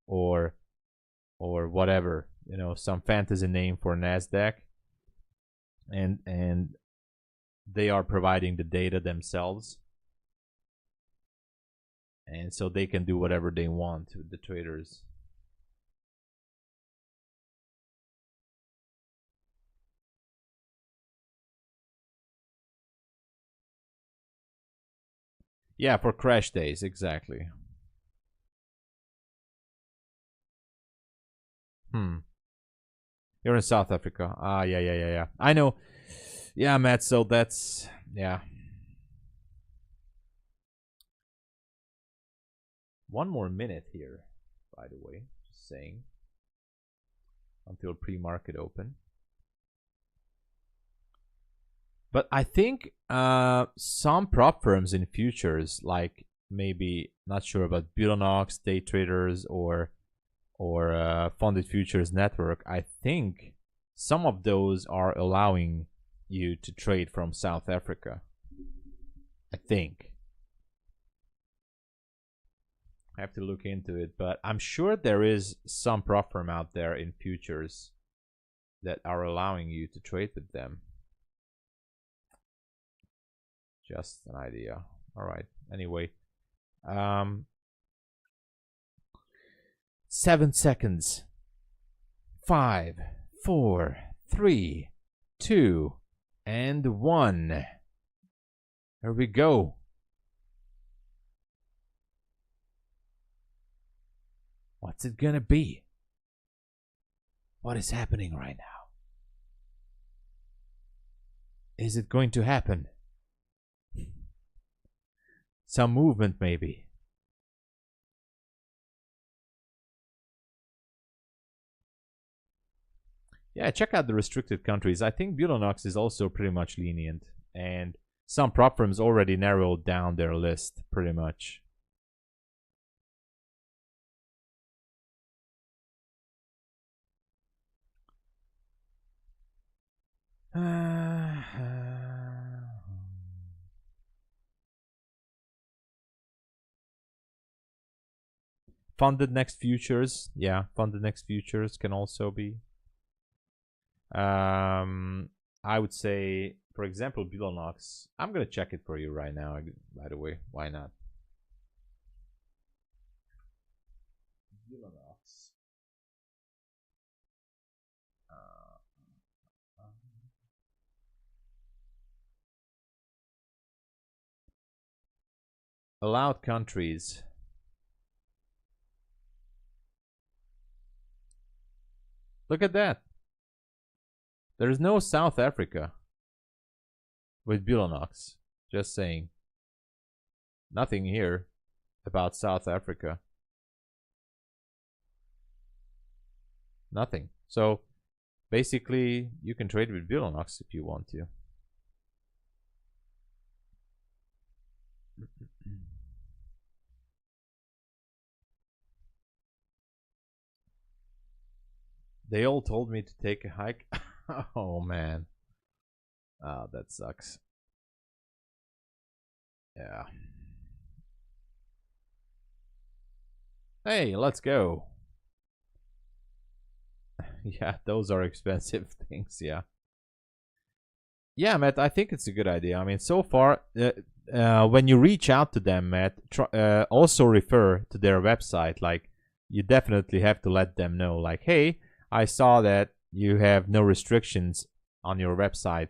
or whatever, you know, some fantasy name for Nasdaq, and they are providing the data themselves, and so they can do whatever they want with the traders. Yeah, for crash days, exactly. You're in South Africa. Ah, yeah. I know. Yeah, Matt, so that's, yeah. One more minute here, by the way, just saying, until pre-market open. But I think some prop firms in futures, like maybe, not sure about Bulenox, DAYTRADERS, or Funded Futures Network, I think some of those are allowing you to trade from South Africa. I think. I have to look into it, but I'm sure there is some prop firm out there in futures that are allowing you to trade with them. Just an idea. All right. Anyway, 7 seconds. 5, 4, 3, 2, and 1. Here we go. What's it gonna be? What is happening right now? Is it going to happen? Some movement, maybe. Yeah, check out the restricted countries. I think Bulenox is also pretty much lenient, and some prop firms already narrowed down their list pretty much. FUNDEDNEXT futures, yeah, FUNDEDNEXT futures can also be. I would say, for example, Bulenox. I'm gonna check it for you right now. By the way, why not? Bulenox. Allowed countries. Look at that. There's no South Africa with Bulenox. Just saying. Nothing here about South Africa. Nothing. So basically, you can trade with Bulenox if you want to. They all told me to take a hike. Oh man. Oh, that sucks. Yeah. Hey, let's go. Yeah, those are expensive things, yeah. Yeah, Matt, I think it's a good idea. I mean, so far, when you reach out to them, Matt, also refer to their website. Like, you definitely have to let them know, like, hey, I saw that you have no restrictions on your website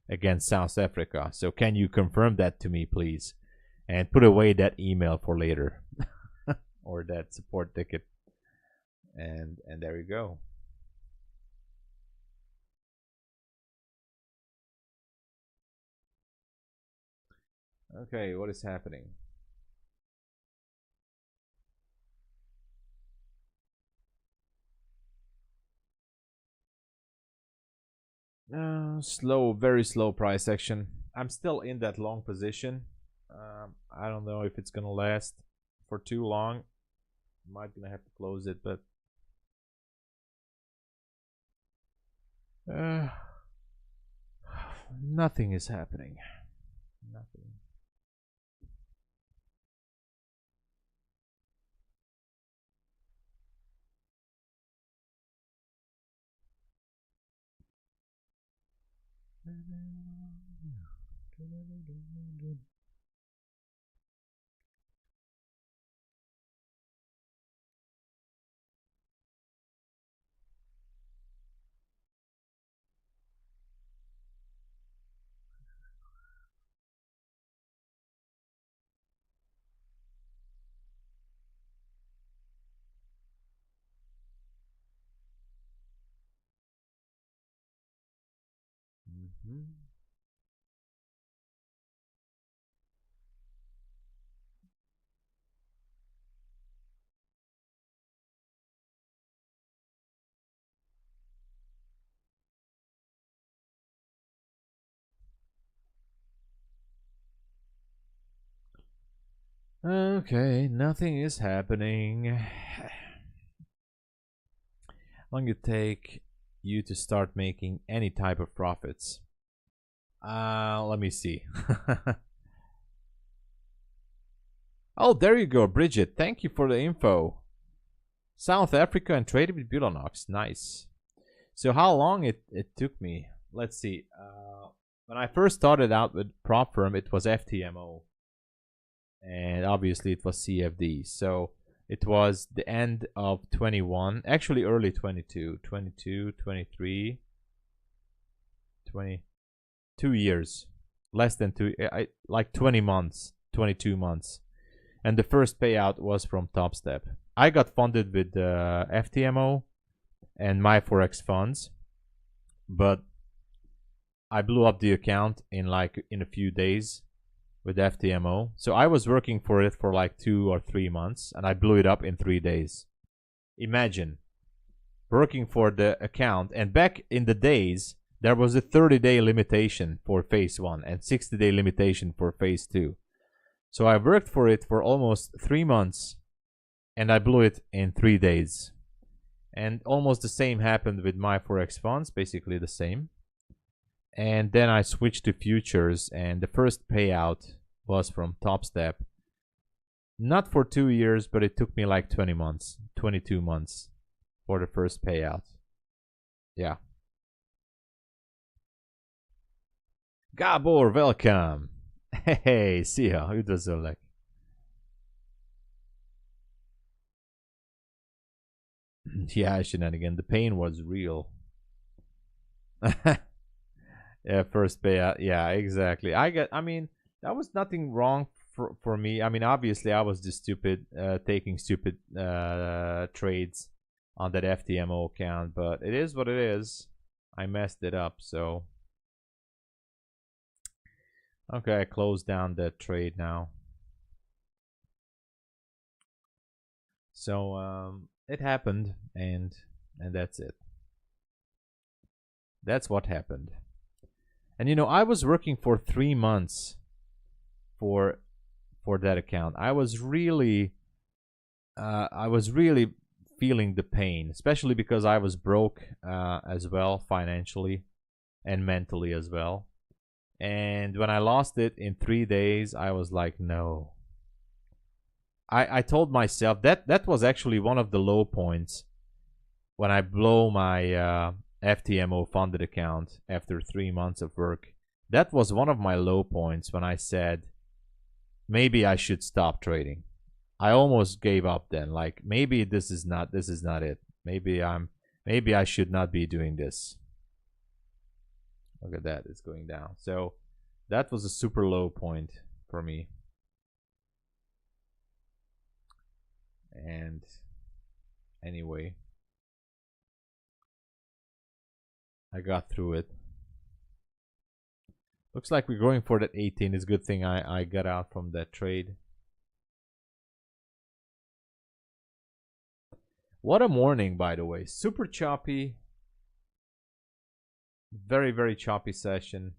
against South Africa. So can you confirm that to me, please? And put away that email for later. Or that support ticket. And there you go. Okay, what is happening? Slow, very slow price action. I'm still in that long position. I don't know if it's gonna last for too long. Might gonna have to close it, but nothing is happening. Nothing. Okay, nothing is happening. How long it take you to start making any type of profits? Let me see. Oh, there you go, Bridget. Thank you for the info. South Africa and traded with Bulenox. Nice. So how long it took me? Let's see. When I first started out with prop firm, it was FTMO. And obviously it was CFDs. So it was the end of 21, actually early 22, 22, 23, 22 years. Less than like 20 months, 22 months. And the first payout was from Top Step. I got funded with FTMO and MyForex funds, but I blew up the account in a few days with FTMO. So I was working for it for like 2 or 3 months, and I blew it up in 3 days. Imagine working for the account, and back in the days there was a 30-day limitation for phase 1 and 60-day limitation for phase 2. So I worked for it for almost 3 months, and I blew it in 3 days. And almost the same happened with my Forex funds, basically the same. And then I switched to futures, and the first payout was from Top Step. Not for 2 years, but it took me like 20 months, 22 months for the first payout. Yeah. Gabor, welcome. Hey, see ya. Üdvözöllek. Yeah, shenanigan. The pain was real. Yeah, first payout. Yeah, exactly. I mean, that was nothing wrong for me. I mean, obviously, I was just stupid, taking stupid trades on that FTMO account, but it is what it is. I messed it up, so okay, I closed down that trade now. So it happened, and that's it. That's what happened. And you know, I was working for 3 months for that account. I was really feeling the pain, especially because I was broke as well, financially and mentally as well. And when I lost it in 3 days, I was like, no. I told myself that was actually one of the low points when I blow my FTMO funded account after 3 months of work. That was one of my low points when I said, maybe I should stop trading. I almost gave up then, like maybe this is not it. Maybe I should not be doing this. Look at that, it's going down. So that was a super low point for me. And anyway, I got through it. Looks like we're going for that 18. It's a good thing I got out from that trade. What a morning, by the way. Super choppy. Very, very choppy session.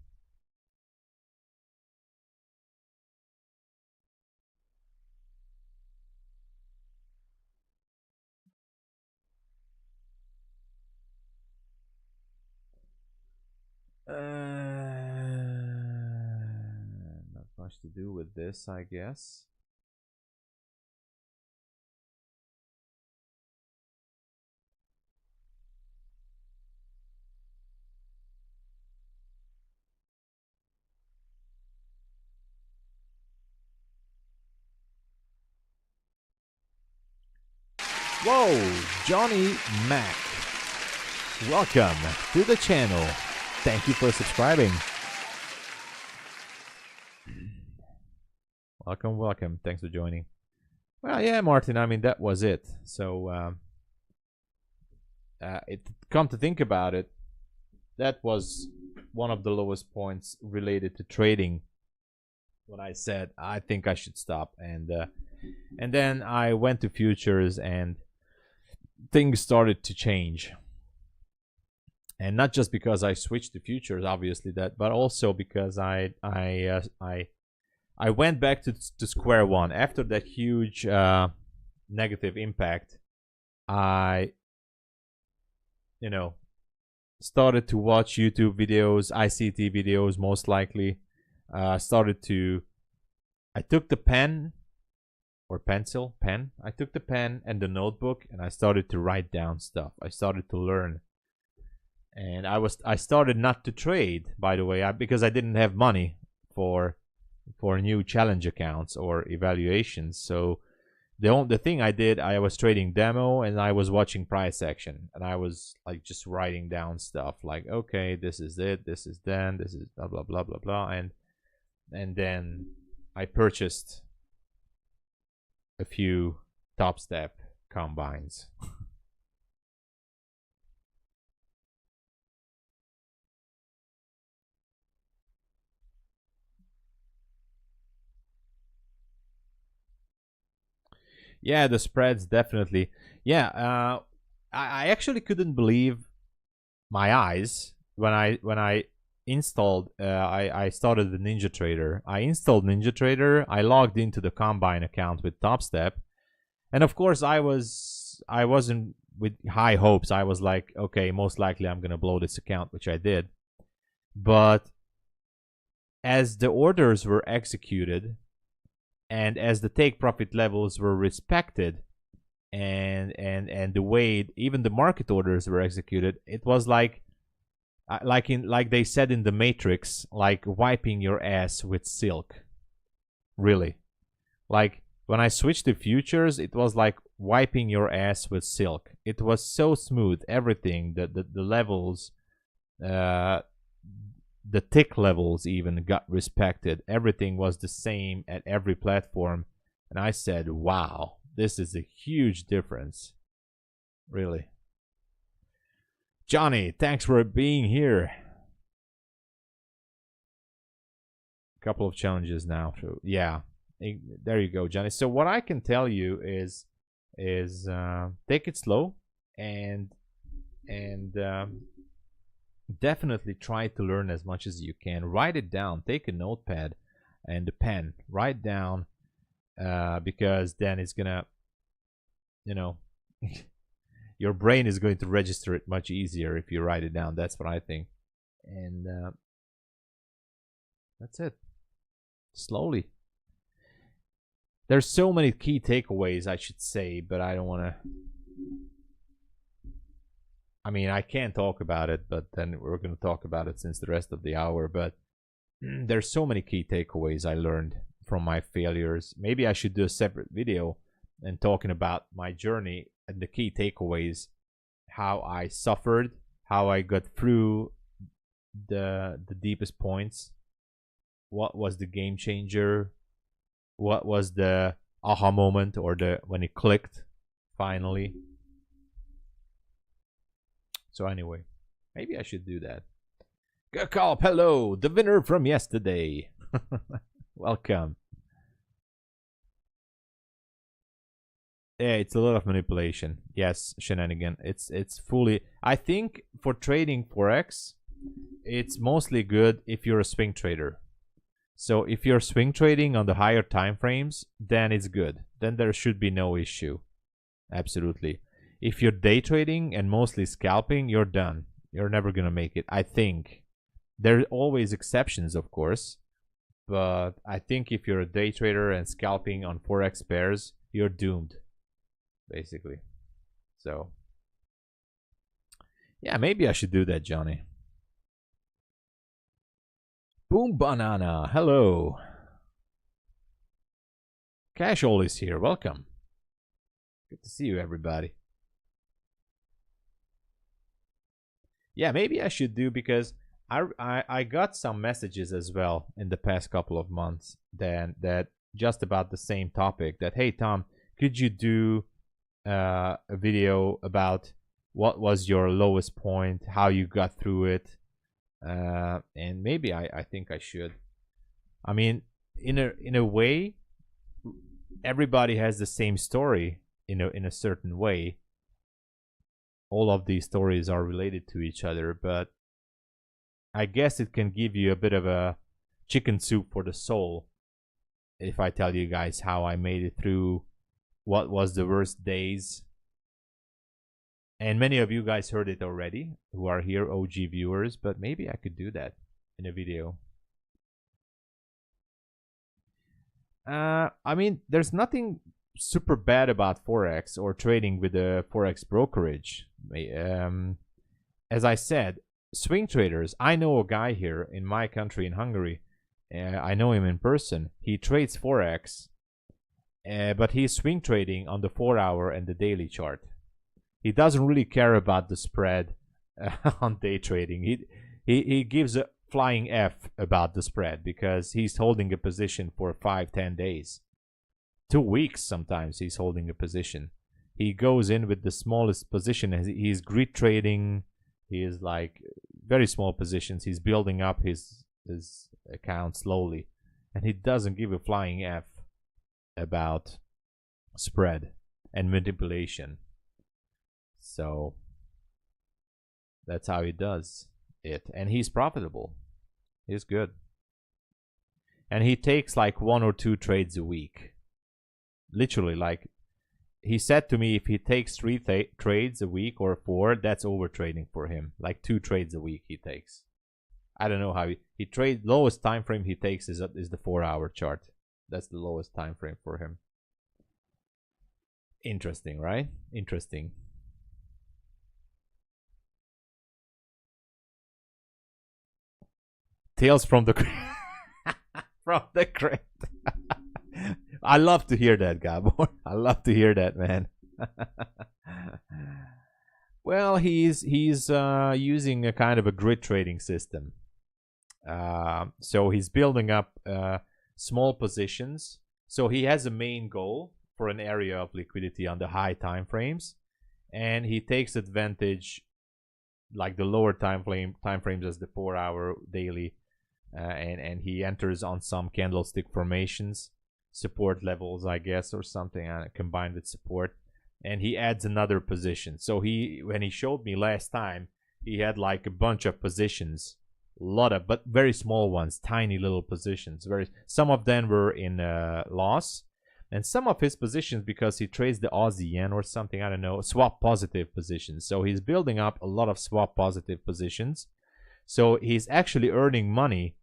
Not much to do with this, I guess. Whoa, Johnny Mac. Welcome to the channel. Thank you for subscribing. Welcome, welcome. Thanks for joining. Well, yeah, Martin, I mean, that was it. So, come to think about it, that was one of the lowest points related to trading when I said, I think I should stop. And then I went to futures and things started to change. And not just because I switched to futures, obviously, but also because I went back to square one after that huge negative impact. I started to watch YouTube videos, ICT videos, most likely. I took the pen I took the pen and the notebook, and I started to write down stuff. I started to learn. And I started not to trade, by the way, because I didn't have money for new challenge accounts or evaluations. So the thing I did, I was trading demo and I was watching price action, and I was like just writing down stuff like, okay, this is it, this is then, this is blah blah blah blah blah, and then I purchased a few top step combines. Yeah, the spreads definitely. Yeah, I actually couldn't believe my eyes when I installed. I started the NinjaTrader. I installed NinjaTrader. I logged into the Combine account with TopStep, and of course I wasn't with high hopes. I was like, okay, most likely I'm gonna blow this account, which I did. But as the orders were executed, and as the take profit levels were respected, and the way even the market orders were executed, it was like they said in the Matrix, like wiping your ass with silk. Really, like when I switched to futures, it was like wiping your ass with silk. It was so smooth, everything, the levels, the tick levels even got respected. Everything was the same at every platform. And I said, wow, this is a huge difference. Really. Johnny, thanks for being here. Couple of challenges now. So yeah, there you go, Johnny. So what I can tell you is take it slow and definitely try to learn as much as you can. Write it down. Take a notepad and a pen. Write down because then it's gonna, you know, your brain is going to register it much easier if you write it down. That's what I think. And that's it. Slowly. There's so many key takeaways, I should say, but I don't want to. I mean, I can't talk about it, but then we're going to talk about it since the rest of the hour. But there's so many key takeaways I learned from my failures. Maybe I should do a separate video and talking about my journey and the key takeaways, how I suffered, how I got through the deepest points, what was the game changer, what was the aha moment, or the when it clicked finally. So anyway, maybe I should do that. Good call, hello, the winner from yesterday. Welcome. Yeah, it's a lot of manipulation. Yes, shenanigan. It's fully. I think for trading Forex, it's mostly good if you're a swing trader. So if you're swing trading on the higher time frames, then it's good. Then there should be no issue. Absolutely. If you're day trading and mostly scalping, you're done. You're never gonna make it. I think there are always exceptions, of course, but I think if you're a day trader and scalping on Forex pairs, you're doomed. Basically. So yeah, maybe I should do that, Johnny. Boom Banana, hello. Casual is here, welcome. Good to see you, everybody. Yeah, maybe I should do, because I got some messages as well in the past couple of months that just about the same topic, that hey Tom, could you do a video about what was your lowest point, how you got through it, and maybe I think I should. I mean, in a way, everybody has the same story in a certain way. All of these stories are related to each other, but I guess it can give you a bit of a chicken soup for the soul if I tell you guys how I made it through what was the worst days. And many of you guys heard it already who are here, OG viewers, but maybe I could do that in a video. I mean, there's nothing super bad about Forex or trading with a Forex brokerage. As I said, swing traders, I know a guy here in my country, in Hungary. I know him in person. He trades Forex, but he's swing trading on the 4-hour and the daily chart. He doesn't really care about the spread on day trading. He gives a flying F about the spread because he's holding a position for 5-10 days. 2 weeks sometimes he's holding a position. He goes in with the smallest position. He's grid trading. He is like very small positions. He's building up his account slowly. And he doesn't give a flying F about spread and manipulation. So that's how he does it. And he's profitable. He's good. And he takes like 1 or 2 trades a week. Literally, like he said to me, if he takes 3 trades a week or 4, that's over trading for him. Like 2 trades a week he takes. I don't know how he trades. Lowest time frame he takes is the 4-hour chart. That's the lowest time frame for him. Interesting, right? Interesting. Tales from the from the crypt. I love to hear that, Gabor. I love to hear that, man. Well, he's using a kind of a grid trading system. So he's building up small positions. So he has a main goal for an area of liquidity on the high time frames, and he takes advantage, like the lower time frames as the 4-hour daily, and he enters on some candlestick formations, support levels, I guess, or something, combined with support, and he adds another position. So when he showed me last time, he had like a bunch of positions, a lot of, but very small ones, tiny little positions. Some of them were in loss, and some of his positions, because he trades the Aussie yen or something, I don't know, swap positive positions. So he's building up a lot of swap positive positions. So he's actually earning money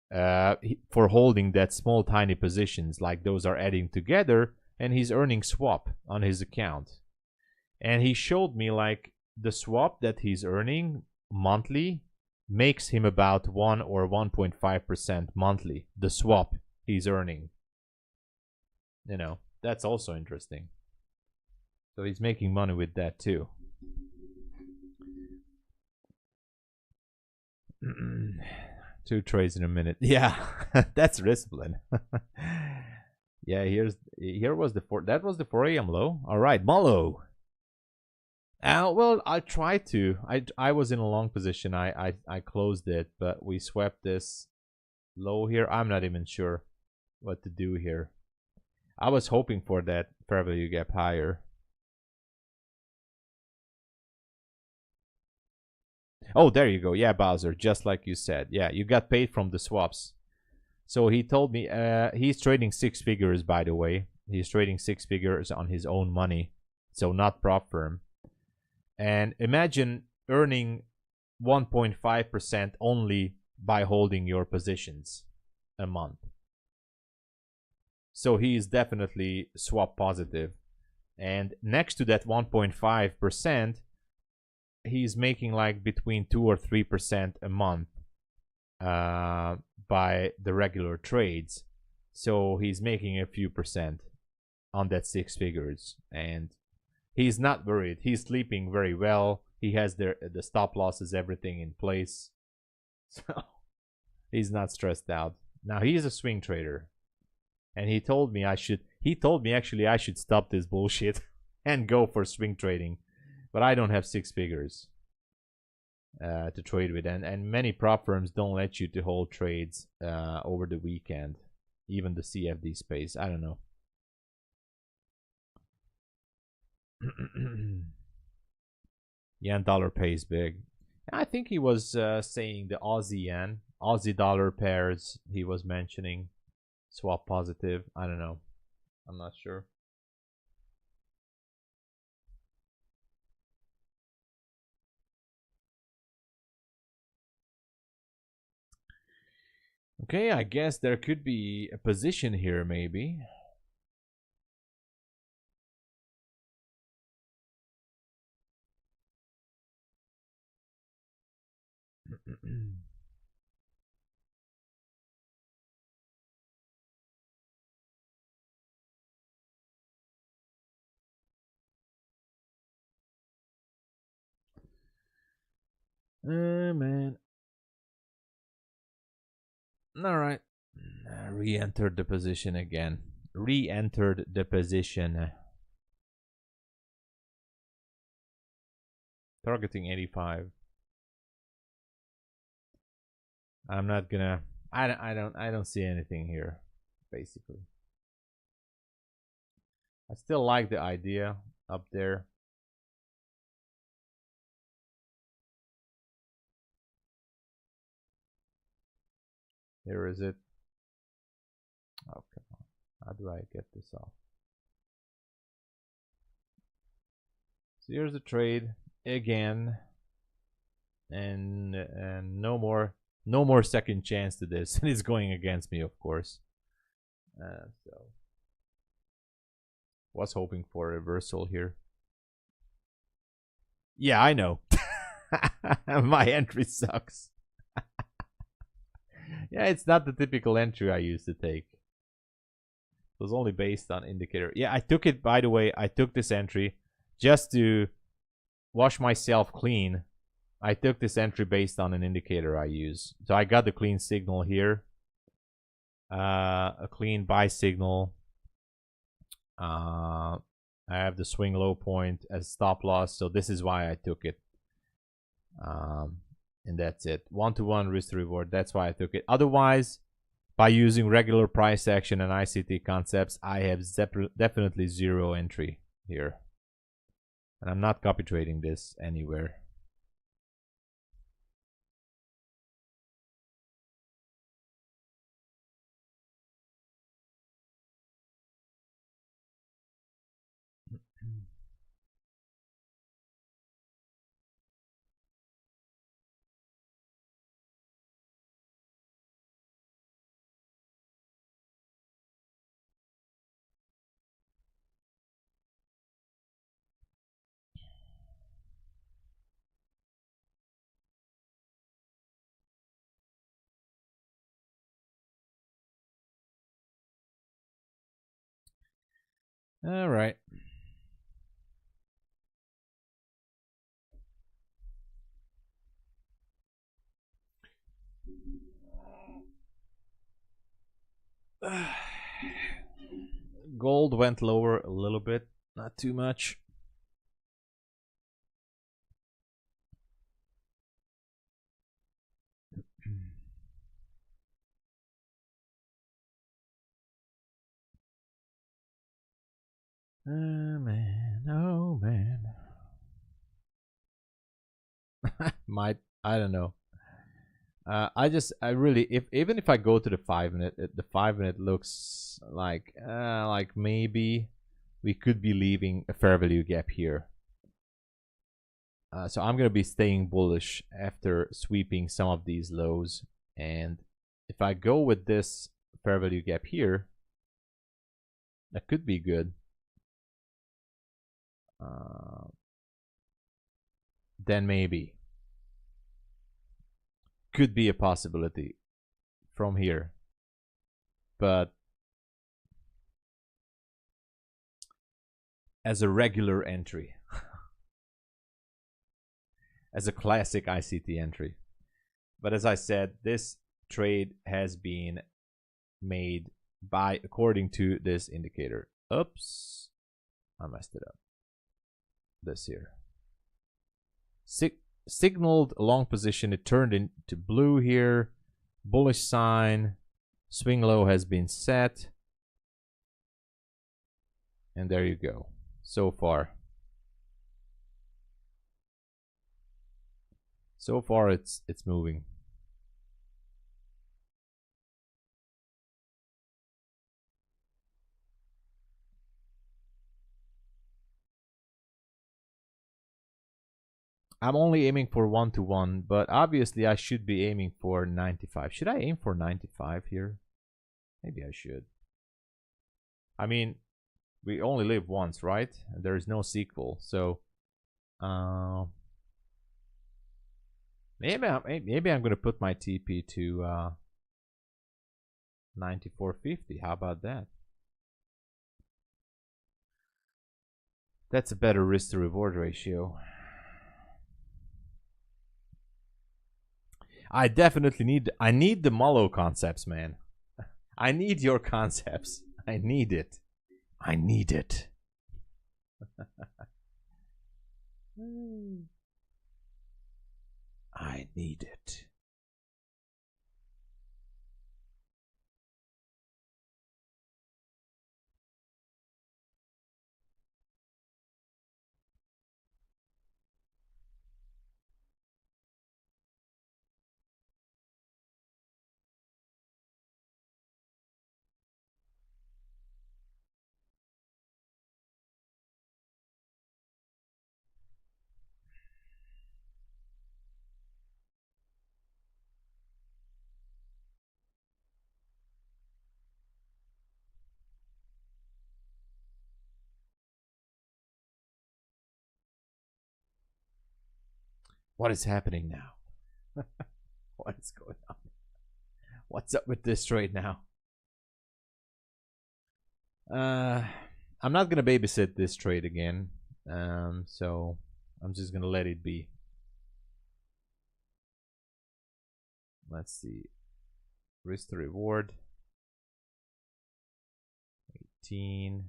for holding that small tiny positions, like those are adding together, and he's earning swap on his account. And he showed me like the swap that he's earning monthly makes him about 1 or 1.5% monthly, the swap he's earning. You know, that's also interesting. So he's making money with that too. 2 trades in a minute. Yeah, that's discipline. Yeah, here was the 4. That was the 4 a.m. low. All right, Mullo. Well, I tried to. I was in a long position. I closed it, but we swept this low here. I'm not even sure what to do here. I was hoping for that fair value gap higher. Oh, there you go. Yeah, Bowser, just like you said. Yeah, you got paid from the swaps. So he told me he's trading 6 figures, by the way. He's trading 6 figures on his own money, so not prop firm. And imagine earning 1.5% only by holding your positions a month. So he is definitely swap positive. And next to that 1.5%, he's making like between 2 or 3% a month by the regular trades. So he's making a few percent on that 6 figures. And he's not worried. He's sleeping very well. He has the stop losses, everything in place. So he's not stressed out. Now he's a swing trader. And he told me actually I should stop this bullshit and go for swing trading. But I don't have 6 figures to trade with. And many prop firms don't let you to hold trades over the weekend. Even the CFD space. I don't know. Yen dollar pays big. I think he was saying the Aussie yen, Aussie dollar pairs he was mentioning. Swap positive. I don't know. I'm not sure. Okay, I guess there could be a position here, maybe. Man. All right. Re-entered the position again. Re-entered the position. Targeting 85. I'm not gonna. I don't see anything here, basically. I still like the idea up there. Here is it. Oh, come on. How do I get this off? So here's the trade again. And no more second chance to this. And it's going against me, of course. So was hoping for a reversal here. Yeah, I know. My entry sucks. Yeah, it's not the typical entry I used to take. It was only based on indicator. Yeah, I took it, by the way, I took this entry just to wash myself clean. I took this entry based on an indicator I use. So I got the clean signal here. A clean buy signal. I have the swing low point as stop loss, so this is why I took it. And that's it. 1-to-1 risk to reward. That's why I took it. Otherwise, by using regular price action and ICT concepts, I have definitely zero entry here. And I'm not copy trading this anywhere. All right. Gold went lower a little bit, not too much. Oh man, oh man. I don't know. I really, even if I go to the 5-minute, the 5-minute looks like maybe we could be leaving a fair value gap here. So I'm gonna be staying bullish after sweeping some of these lows, and if I go with this fair value gap here, that could be good. Then maybe could be a possibility from here, but as a regular entry, as a classic ICT entry. But as I said, this trade has been made by according to this indicator. Oops, I messed it up. This here. Signaled long position, it turned into blue here. Bullish sign. Swing low has been set. And there you go. So far. So far it's moving. I'm only aiming for 1-to-1, but obviously I should be aiming for 95. Should I aim for 95 here? Maybe I should. I mean, we only live once, right? There is no sequel, so maybe I'm gonna put my TP to 94.50. How about that? That's a better risk to reward ratio. I definitely need the Mullo concepts, man. I need your concepts. I need it. I need it. I need it. What is happening now? What is going on? What's up with this trade now? I'm not gonna babysit this trade again. So I'm just gonna let it be. Let's see. Risk to reward. 18.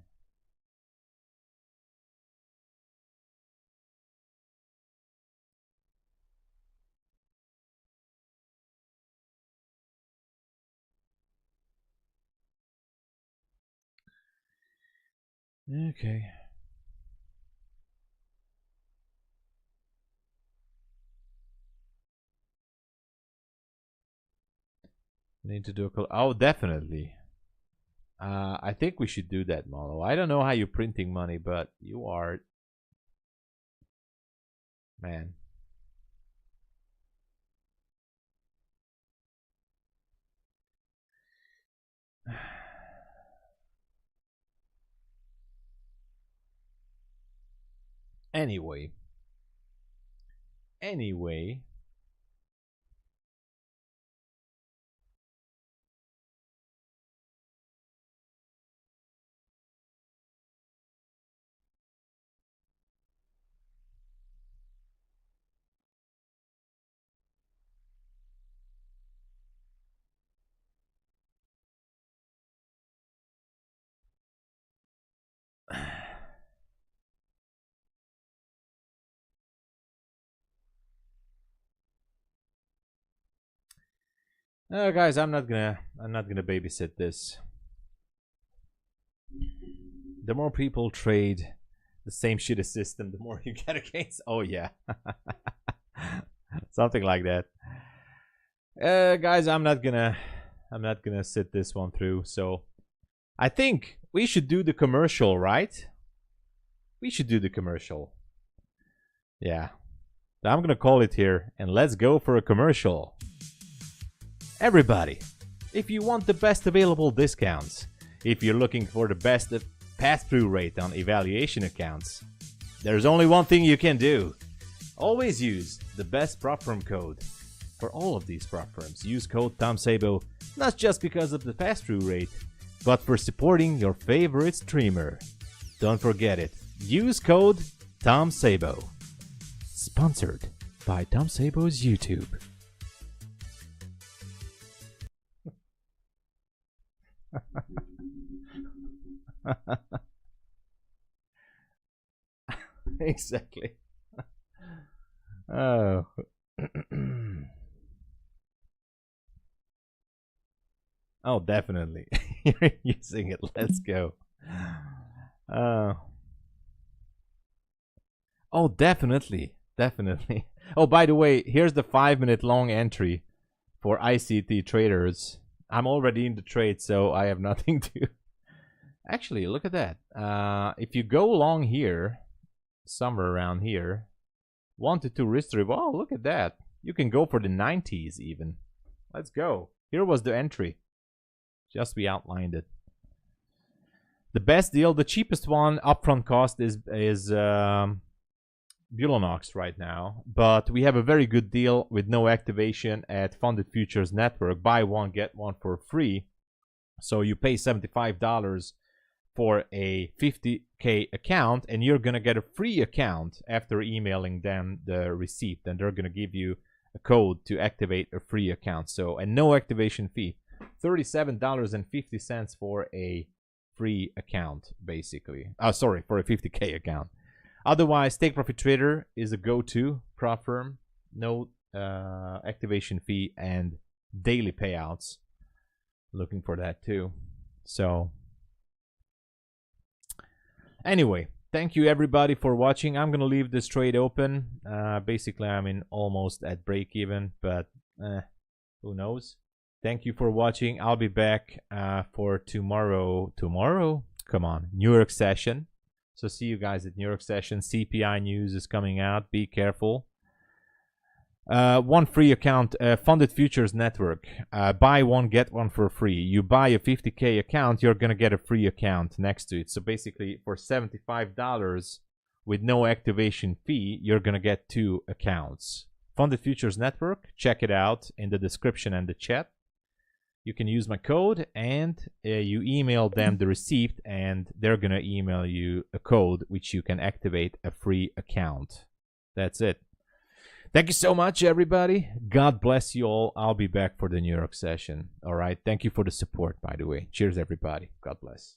Okay. Need to do a call. Oh, definitely. I think we should do that, Molo. I don't know how you're printing money, but you are, man. Anyway. Guys, I'm not gonna babysit this. The more people trade the same shitty system, the more you get against. Oh yeah, something like that. Guys, I'm not gonna sit this one through. So I think we should do the commercial, right? We should do the commercial. Yeah, I'm gonna call it here, and let's go for a commercial. Everybody, if you want the best available discounts, if you're looking for the best pass-through rate on evaluation accounts, there's only one thing you can do. Always use the best prop firm code. For all of these prop firms, use code TomSabo, not just because of the pass-through rate, but for supporting your favorite streamer. Don't forget it. Use code TomSabo. Sponsored by Tom Sabo's YouTube. Exactly. Oh. Oh, definitely. You're using it. Let's go. Oh, definitely. Definitely. Oh, by the way, here's the 5-minute long entry for ICT traders. I'm already in the trade, so I have nothing to... Actually, look at that. If you go long here, somewhere around here, 1 to 2 risk reward. Oh, look at that. You can go for the 90s even. Let's go. Here was the entry. Just we outlined it. The best deal, the cheapest one, upfront cost is Bulenox right now, but we have a very good deal with no activation at Funded Futures Network. Buy one, get one for free. So you pay $75 for a 50K account, and you're gonna get a free account after emailing them the receipt, and they're gonna give you a code to activate a free account. So, and no activation fee. $37.50 for a free account, basically. Sorry, for a 50K account. Otherwise, Take Profit Trader is a go-to prop firm. No activation fee and daily payouts. Looking for that too. So, anyway, thank you everybody for watching. I'm gonna leave this trade open. Basically, I'm in almost at break even, but who knows? Thank you for watching. I'll be back for tomorrow. Tomorrow? Come on, New York session. So see you guys at New York session. CPI news is coming out. Be careful. One free account, Funded Futures Network. Buy one, get one for free. You buy a 50K account, you're going to get a free account next to it. So basically, for $75 with no activation fee, you're going to get 2 accounts. Funded Futures Network, check it out in the description and the chat. You can use my code, and you email them the receipt, and they're going to email you a code which you can activate a free account. That's it. Thank you so much, everybody. God bless you all. I'll be back for the New York session. All right. Thank you for the support, by the way. Cheers, everybody. God bless.